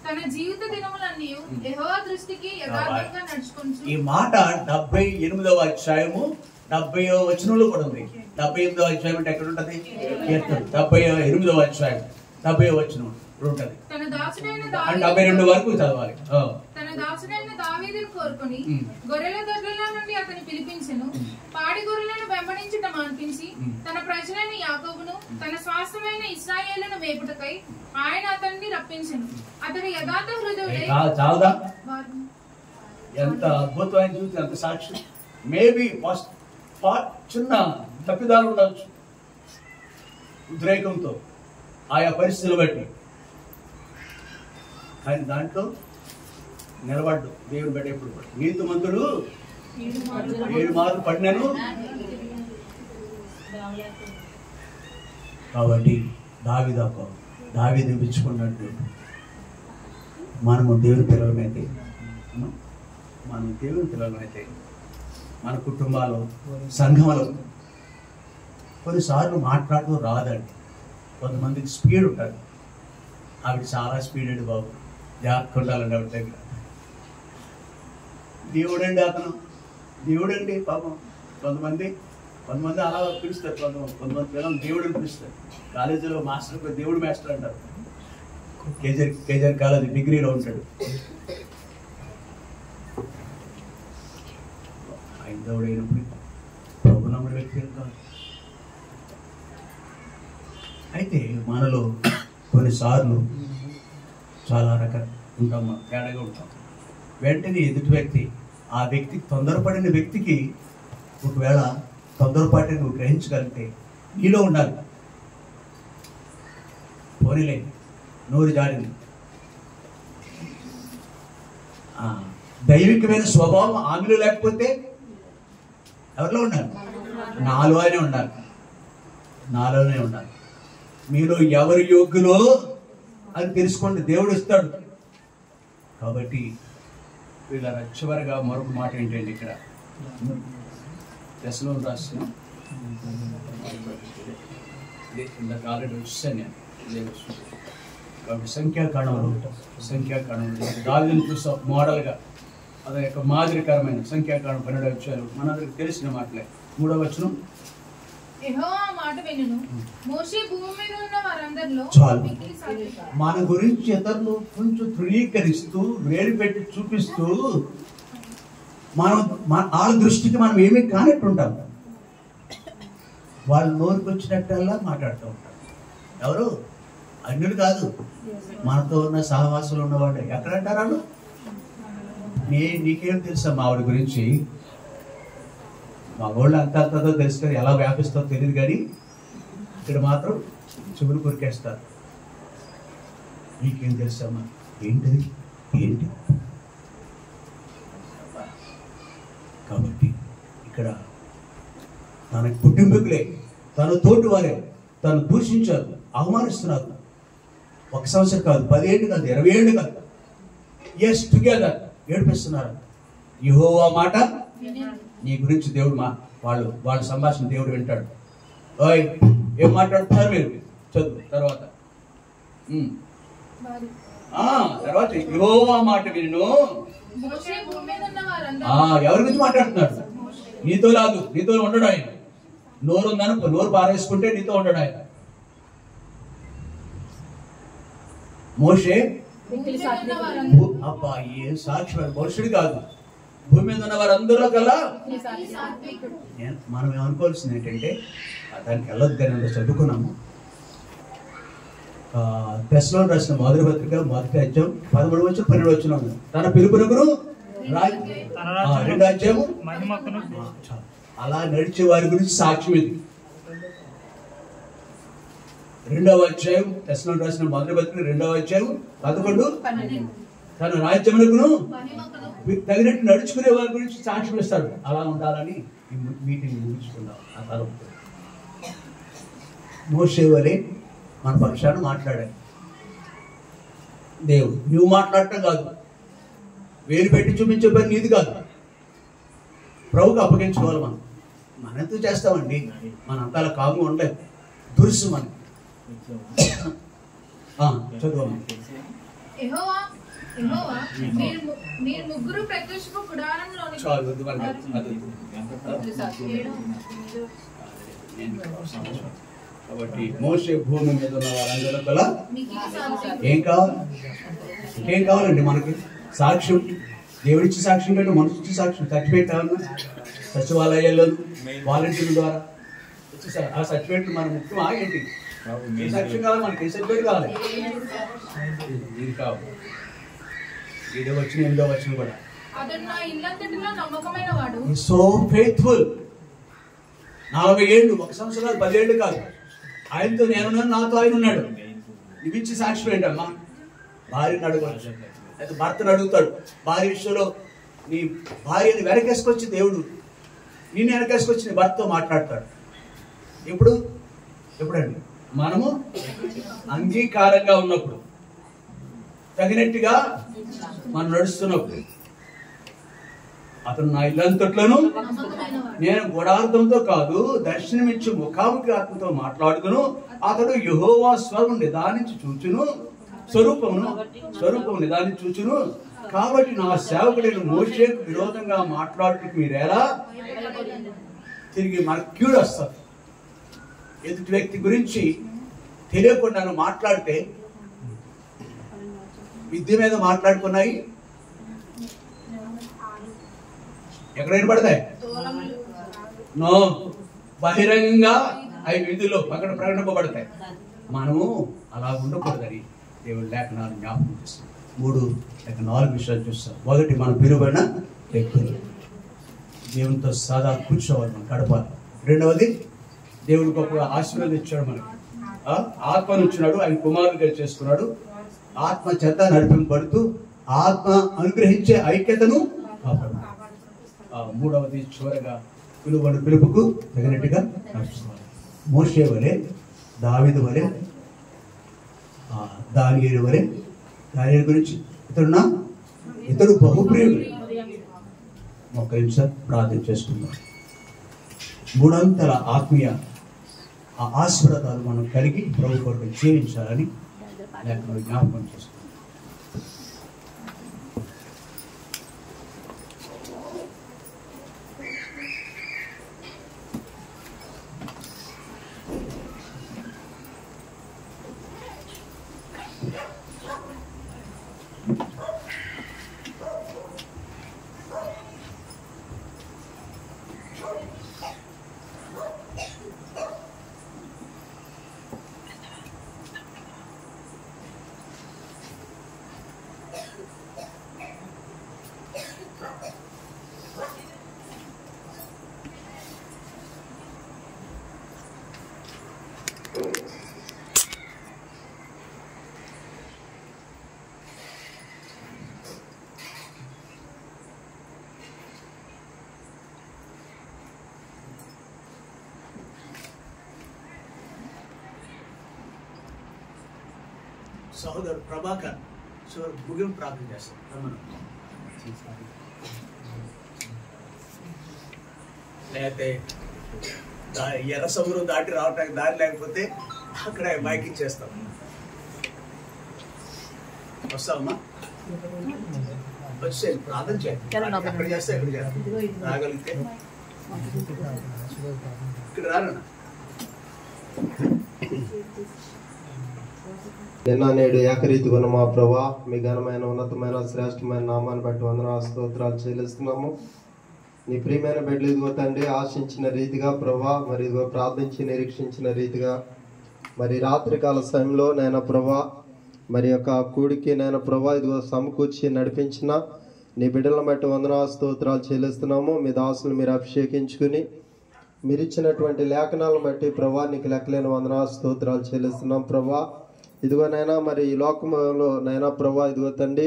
తన జీవిత దినములన్నీ యెహోవా దృష్టికి యథార్థంగా నడుచుకొనుచు. ఈ మాట 78వ అధ్యాయము 70వ వచనంలో కూడా ఉంది. 78వ అధ్యాయం అంటే ఎక్కడ ఉంటది? 78వ అధ్యాయం 70వ వచనం ఉంటది. తన దాసుడైన 72 వరకు చదవాలి. తన దాసుడైన దావీదును కోరుకొని గొర్రెల దొడ్లలో నుండి అతని పిలిపించెను. పాడి గొర్రెలను వెంబడించుట మాన్పించి తన ప్రజలైన యాకోబును తన స్వాస్థ్యమైన ఇశ్రాయేలును మేపుటకై ఆయన అతన్ని రప్పించెను. అతడు యథార్థ హృదయుడై. చాలదా? ఎంత అద్భుతమైన చూసి అంత సాక్షి. మేబీ చిన్న తప్పిదాలు ఉండవచ్చు ఉద్రేకంతో ఆయా పరిస్థితులు బట్టి, కానీ దాంట్లో నిలబడ్డు దేవుని బట్టి. ఎప్పుడు నీతిమంతుడు 7 మార్లు పడినాను. కాబట్టి దావీదు పిలుచుకున్నట్టు మనము దేవుని పిల్లలమైతే మన కుటుంబాలు, సంఘంలో కొన్నిసార్లు మాట్లాడుతూ రాదండి. కొంతమందికి స్పీడ్ ఉంటుంది. ఆవిడ చాలా స్పీడ్ అండి బాబు, జాగ్రత్త ఉండాలండి ఆవిడ దగ్గర. దేవుడండి పాపం. కొంతమంది అలా పిలుస్తారు. కొంతమంది పిల్లలు దేవుడు అని పిలుస్తారు. కాలేజీలో మాస్టర్ దేవుడు మాస్టర్ అంటారు. కేజర్ కాలేజ్ డిగ్రీలో ఉంటాడు. ఐదవుడైనప్పుడు ప్రభు నమ్మిన వ్యక్తి కాదు. అయితే మనలో కొన్నిసార్లు చాలా రకాల ఉంటాం, తేడాగా ఉంటాం. వెంటనే ఎదుటి వ్యక్తి, ఆ వ్యక్తి తొందరపడిన వ్యక్తికి ఒకవేళ తొందరపాటు నువ్వు గ్రహించగలిగితే నీలో ఉండాలి. పోనీలే నోరు జాడింది. దైవికమైన స్వభావం ఆమెలో లేకపోతే ఎవరిలో ఉండాలి? నాలోనే ఉండాలి. నాలోనే ఉండాలి. మీలో ఎవరు యోగ్యులో అని తెలుసుకోండి, దేవుడు ఇస్తాడు. కాబట్టి వీళ్ళ చివరిగా మరొక మాట ఏంటంటే, ఇక్కడ దశలో రాసిన ఆల్రెడీ వచ్చాను నేను. కాబట్టి సంఖ్యాకాండంలో దావీదును చూసాం మోడల్గా, అదే యొక్క మాదిరికరమైన సంఖ్యాకాండం 12వ అధ్యాయం మనందరికి తెలిసిన మాటలే. 3వ వచనం, యెహోవా మాట వినును, మోషే భూమి మీద ఉన్న వారందరిలో చాలు. మిక్కిలి సాధువు. మన గురించి ఇతరులు కొంచెం ధృవీకరిస్తూ వేలు పెట్టి చూపిస్తూ వాళ్ళ దృష్టికి మనం ఏమీ కానట్టుంటాం. వాళ్ళు నోరుకు వచ్చినట్టల్లా మాట్లాడుతూ ఉంటారు. ఎవరు? అన్యులు కాదు, మనతో ఉన్న సహవాసులు ఉన్నవాళ్ళు. ఎక్కడంటారు వాళ్ళు? నీకేం తెలుసా మా ఆవిడ గురించి? మా వాళ్ళు అంతా తెలుసు కానీ ఎలా వ్యాపిస్తుందో తెలియదు, కానీ ఇక్కడ మాత్రం చెవులు కొరికేస్తారు. నీకేం తెలుసమ్మా? ఏంటిది? ఏంటి? కాబట్టి ఇక్కడ తన కుటుంబీకులే, తన తోటి వారే తను దూషించారు, అవమానిస్తున్నారు. 1 సంవత్సరం కాదు, 10 ఏళ్ళు కాదు, 20 ఏళ్ళు కాదు, ఎస్ టుగెదర్ ఏడిపిస్తున్నారు. యెహోవా మాట నీ గురించి దేవుడు వాళ్ళ సంభాషణ దేవుడు వింటాడు. ఓయ్ ఏం మాట్లాడుతున్నారు మీరు? చదువు తర్వాత. తర్వాత యెహోవా మాట విను. మోషే భూమి మీద ఉన్న వారందరిలో ఎవరి గురించి మాట్లాడుతున్నాడు? నీతో కాదు, నీతో ఉండడు ఆయన. నోరు ఉందనుకో, నోరు పారేసుకుంటే నీతో ఉండడు ఆయన. మోషే అబ్బా ఏం సాక్షి, మనుషుడు కాదు, భూమి మీద ఉన్న వారందరిలో కల్లా మనం ఏమనుకోవాల్సింది ఏంటంటే, దానికి వెళ్ళొద్దు కానీ చదువుకున్నాము. దశలో రాసిన మొదటి పత్రిక 1వ అధ్యాయం 13వ వచనం 12వ వచనం ఉంది. తన పిలుపునకును 2వ అధ్యాయము అలా నడిచే వారి గురించి సాక్ష్యం ఇది. 2వ అధ్యాయం దశలో రాసిన మొదటి పత్రిక 2వ అధ్యాయం 11 తన రాజ్యమునకును తగినట్టు నడుచుకునే వారి గురించి సాక్ష్యం ఇస్తాడు. అలా ఉండాలని ఈ మీటింగ్ ముగించుకున్నాం. ఆ తర్వాత మోషే వలె మన పక్షాన్ని మాట్లాడాలి దేవుడు. నువ్వు మాట్లాడటం కాదు, వేలు పెట్టి చూపించే పని నీది కాదు, ప్రభుకి అప్పగించుకోవాలి. మనం ఎంతో చేస్తామండి, మనంతా అలా కాము ఉండలేదు, దురుసు మనకి. చదువు. యెహోవా మీరు ముగ్గురు ప్రత్యక్షపు గుడారంలోని కాబట్టి మోషే భూమి మీద ఉన్న వారందరూ కల్లా ఏం కావాలి? ఏం కావాలండి మనకి? సాక్ష్యం. దేవుడిచ్చి సాక్ష్యం కంటే మనిషి సాక్ష్యం. సర్టిఫికేట్ కావాలన్నా సచివాలయాల్లో వాలంటీర్ల ద్వారా వచ్చేసారు. ఆ సర్టిఫికేట్ మన ముఖ్యమా ఏంటి? ఏ సాక్ష్యం కావాలి మనకి? ఏ సర్టిఫికేట్ కావాలి? ఇది కావాలి. 7వ వచనం 8వ వచనం కూడా సో ఫెయిత్ఫుల్. 40 ఏళ్ళు, 1 సంవత్సరం 10 ఏళ్ళు కాదు, ఆయనతో నేనున్నాను, నాతో ఆయన ఉన్నాడు. ఇవి ఇచ్చి సాక్ష్యం ఏంటమ్మా? భార్యను అడగవచ్చు, అయితే భర్తను అడుగుతాడు. భార్య విషయంలో నీ భార్యని వెనకేసుకొచ్చి దేవుడు నిన్ను వెనకేసుకొచ్చి నీ భర్తతో మాట్లాడతాడు. ఎప్పుడండి? మనము అంగీకారంగా ఉన్నప్పుడు, తగినట్టుగా మనం నడుస్తున్నప్పుడు. అతను నా ఇల్లంతట్లోనూ నేను గుడార్థంతో కాదు, దర్శనమిచ్చి ముఖాముఖి ఆత్మతో మాట్లాడుతును. అతడు యెహోవా స్వరం నిదానించి చూచును, స్వరూపము నిదానించి చూచును. కాబట్టి నా సేవకుడైన మోషేకు విరోధంగా మాట్లాడుటకు మీరేలా? తిరిగి మనకు కీడు వస్తారు. ఎదుటి వ్యక్తి గురించి తెలియకుండా మాట్లాడితే మిద్దె మీద మాట్లాడుకున్నాయి ఎక్కడైనా పడతాయి? నో, బహిరంగంగా అవి విధులు అక్కడ ప్రకటింపబడతాయి. మనము అలా ఉండకూడదని దేవుడు లేఖనాలు జ్ఞాపకం చేస్తాం. 3 లేక 4 విషయాలు చూస్తాం. ఒకటి, మనం పిలువబడిన వ్యక్తులు, దేవునితో సాదా కూర్చోవాలి, మనం గడపాలి. రెండవది, దేవుడు గొప్పగా ఆశీర్వదించాడు, మనకి ఆత్మను ఇచ్చినాడు, ఆయన కుమారుడిగా చేసుకున్నాడు. ఆత్మ చేత నడిపింపబడుతూ ఆత్మ అనుగ్రహించే ఐక్యతను కాపాడు. మూడవది, చివరగా పిలువబడిన పిలుపుకు తగినట్టుగా నడుచుకోవాలి. మోషే వలె, దావీదు వలె, దానియేలు వలె. దానియేలు గురించి ఇతడు బహుప్రియుడు. ఒక నిమిషం ప్రార్థన చేసుకుందాం. 3 అంతల ఆత్మీయ ఆశీర్వాదాలు మనం కలిగి ప్రభు కొరకు జీవించాలని లేఖనాలు జ్ఞాపకం చేసుకుంటాం. సహోదరు ప్రభాకర్ ముగింపు ప్రార్థన చేస్తాం. లేకపోతే ఎర్ర సముద్రం దాటి రావటానికి దారి లేకపోతే అక్కడ మైక్ ఇచ్చేస్తాం. వస్తావమ్మా? వచ్చే ప్రార్థన చేయాలి. ఎక్కడ చేస్తే ఎక్కడ చేయాలి, రాగలిగితే ఇక్కడ రానన్నా. నిన్న నేడు ఏకరీతిగా ఉన్న మా ప్రభా, మీ ఘనమైన ఉన్నతమైన శ్రేష్టమైన నామాన్ని బట్టి వందనాలు స్తోత్రాలు చెల్లిస్తున్నాము. నీ ప్రియమైన బిడ్డలు ఇదిగో తండ్రి ఆశించిన రీతిగా ప్రభా, మరి ఇదిగో ప్రార్థించి నిరీక్షించిన రీతిగా మరి రాత్రికాల సమయంలో నైనా ప్రభా, మరి యొక్క కూడికి నైనా ప్రభా ఇదిగో సమకూర్చి నడిపించిన నీ బిడ్డలను బట్టి వందనాలు స్తోత్రాలు చెల్లిస్తున్నాము. మీ దాసులు మీరు అభిషేకించుకుని మీరు ఇచ్చినటువంటి లేఖనాలను బట్టి ప్రభా నీకు లెక్కలేని వందనాలు స్తోత్రాలు చెల్లిస్తున్నాం. ప్రభా ఇదిగోనైనా మరి ఈ లోకంలో నైనా ప్రభా ఇదిగో తండ్రి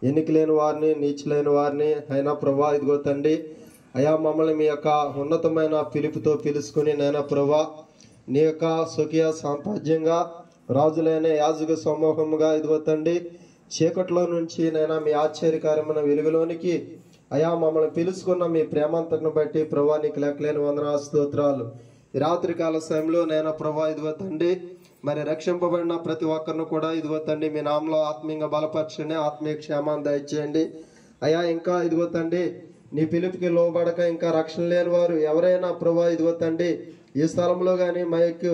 ఎన్నిక లేని వారిని, నీచులేని వారిని అయినా ప్రభా ఇదిగో తండ్రి అయా మమ్మల్ని మీ యొక్క ఉన్నతమైన పిలుపుతో పిలుచుకుని నైనా ప్రభా నీ యొక్క స్వకీయ సాంపాద్యంగా రాజులైన యాజక సమూహముగా ఇదిగో తండ్రి చీకట్లో నుంచి నైనా మీ ఆశ్చర్యకరమైన వెలుగులోనికి అయా మమ్మల్ని పిలుచుకున్న మీ ప్రేమంతను బట్టి ప్రభా నీకు లెక్కలేని వందనాలు స్తోత్రాలు. ఈ రాత్రికాల సమయంలో నైనా ప్రభా ఇదిగో తండ్రి మరి రక్షింపబడిన ప్రతి ఒక్కరిని కూడా ఇదిగో తండ్రి మీ నామంలో ఆత్మీయంగా బలపరచండి, ఆత్మీయ క్షేమాన్ని దయచేయండి. అయ్యా ఇంకా ఇదిగో తండ్రి నీ పిలుపుకి లోబడక ఇంకా రక్షణ లేని వారు ఎవరైనా ప్రభా ఇదిగో తండ్రి ఈ స్థలంలో కానీ మైక్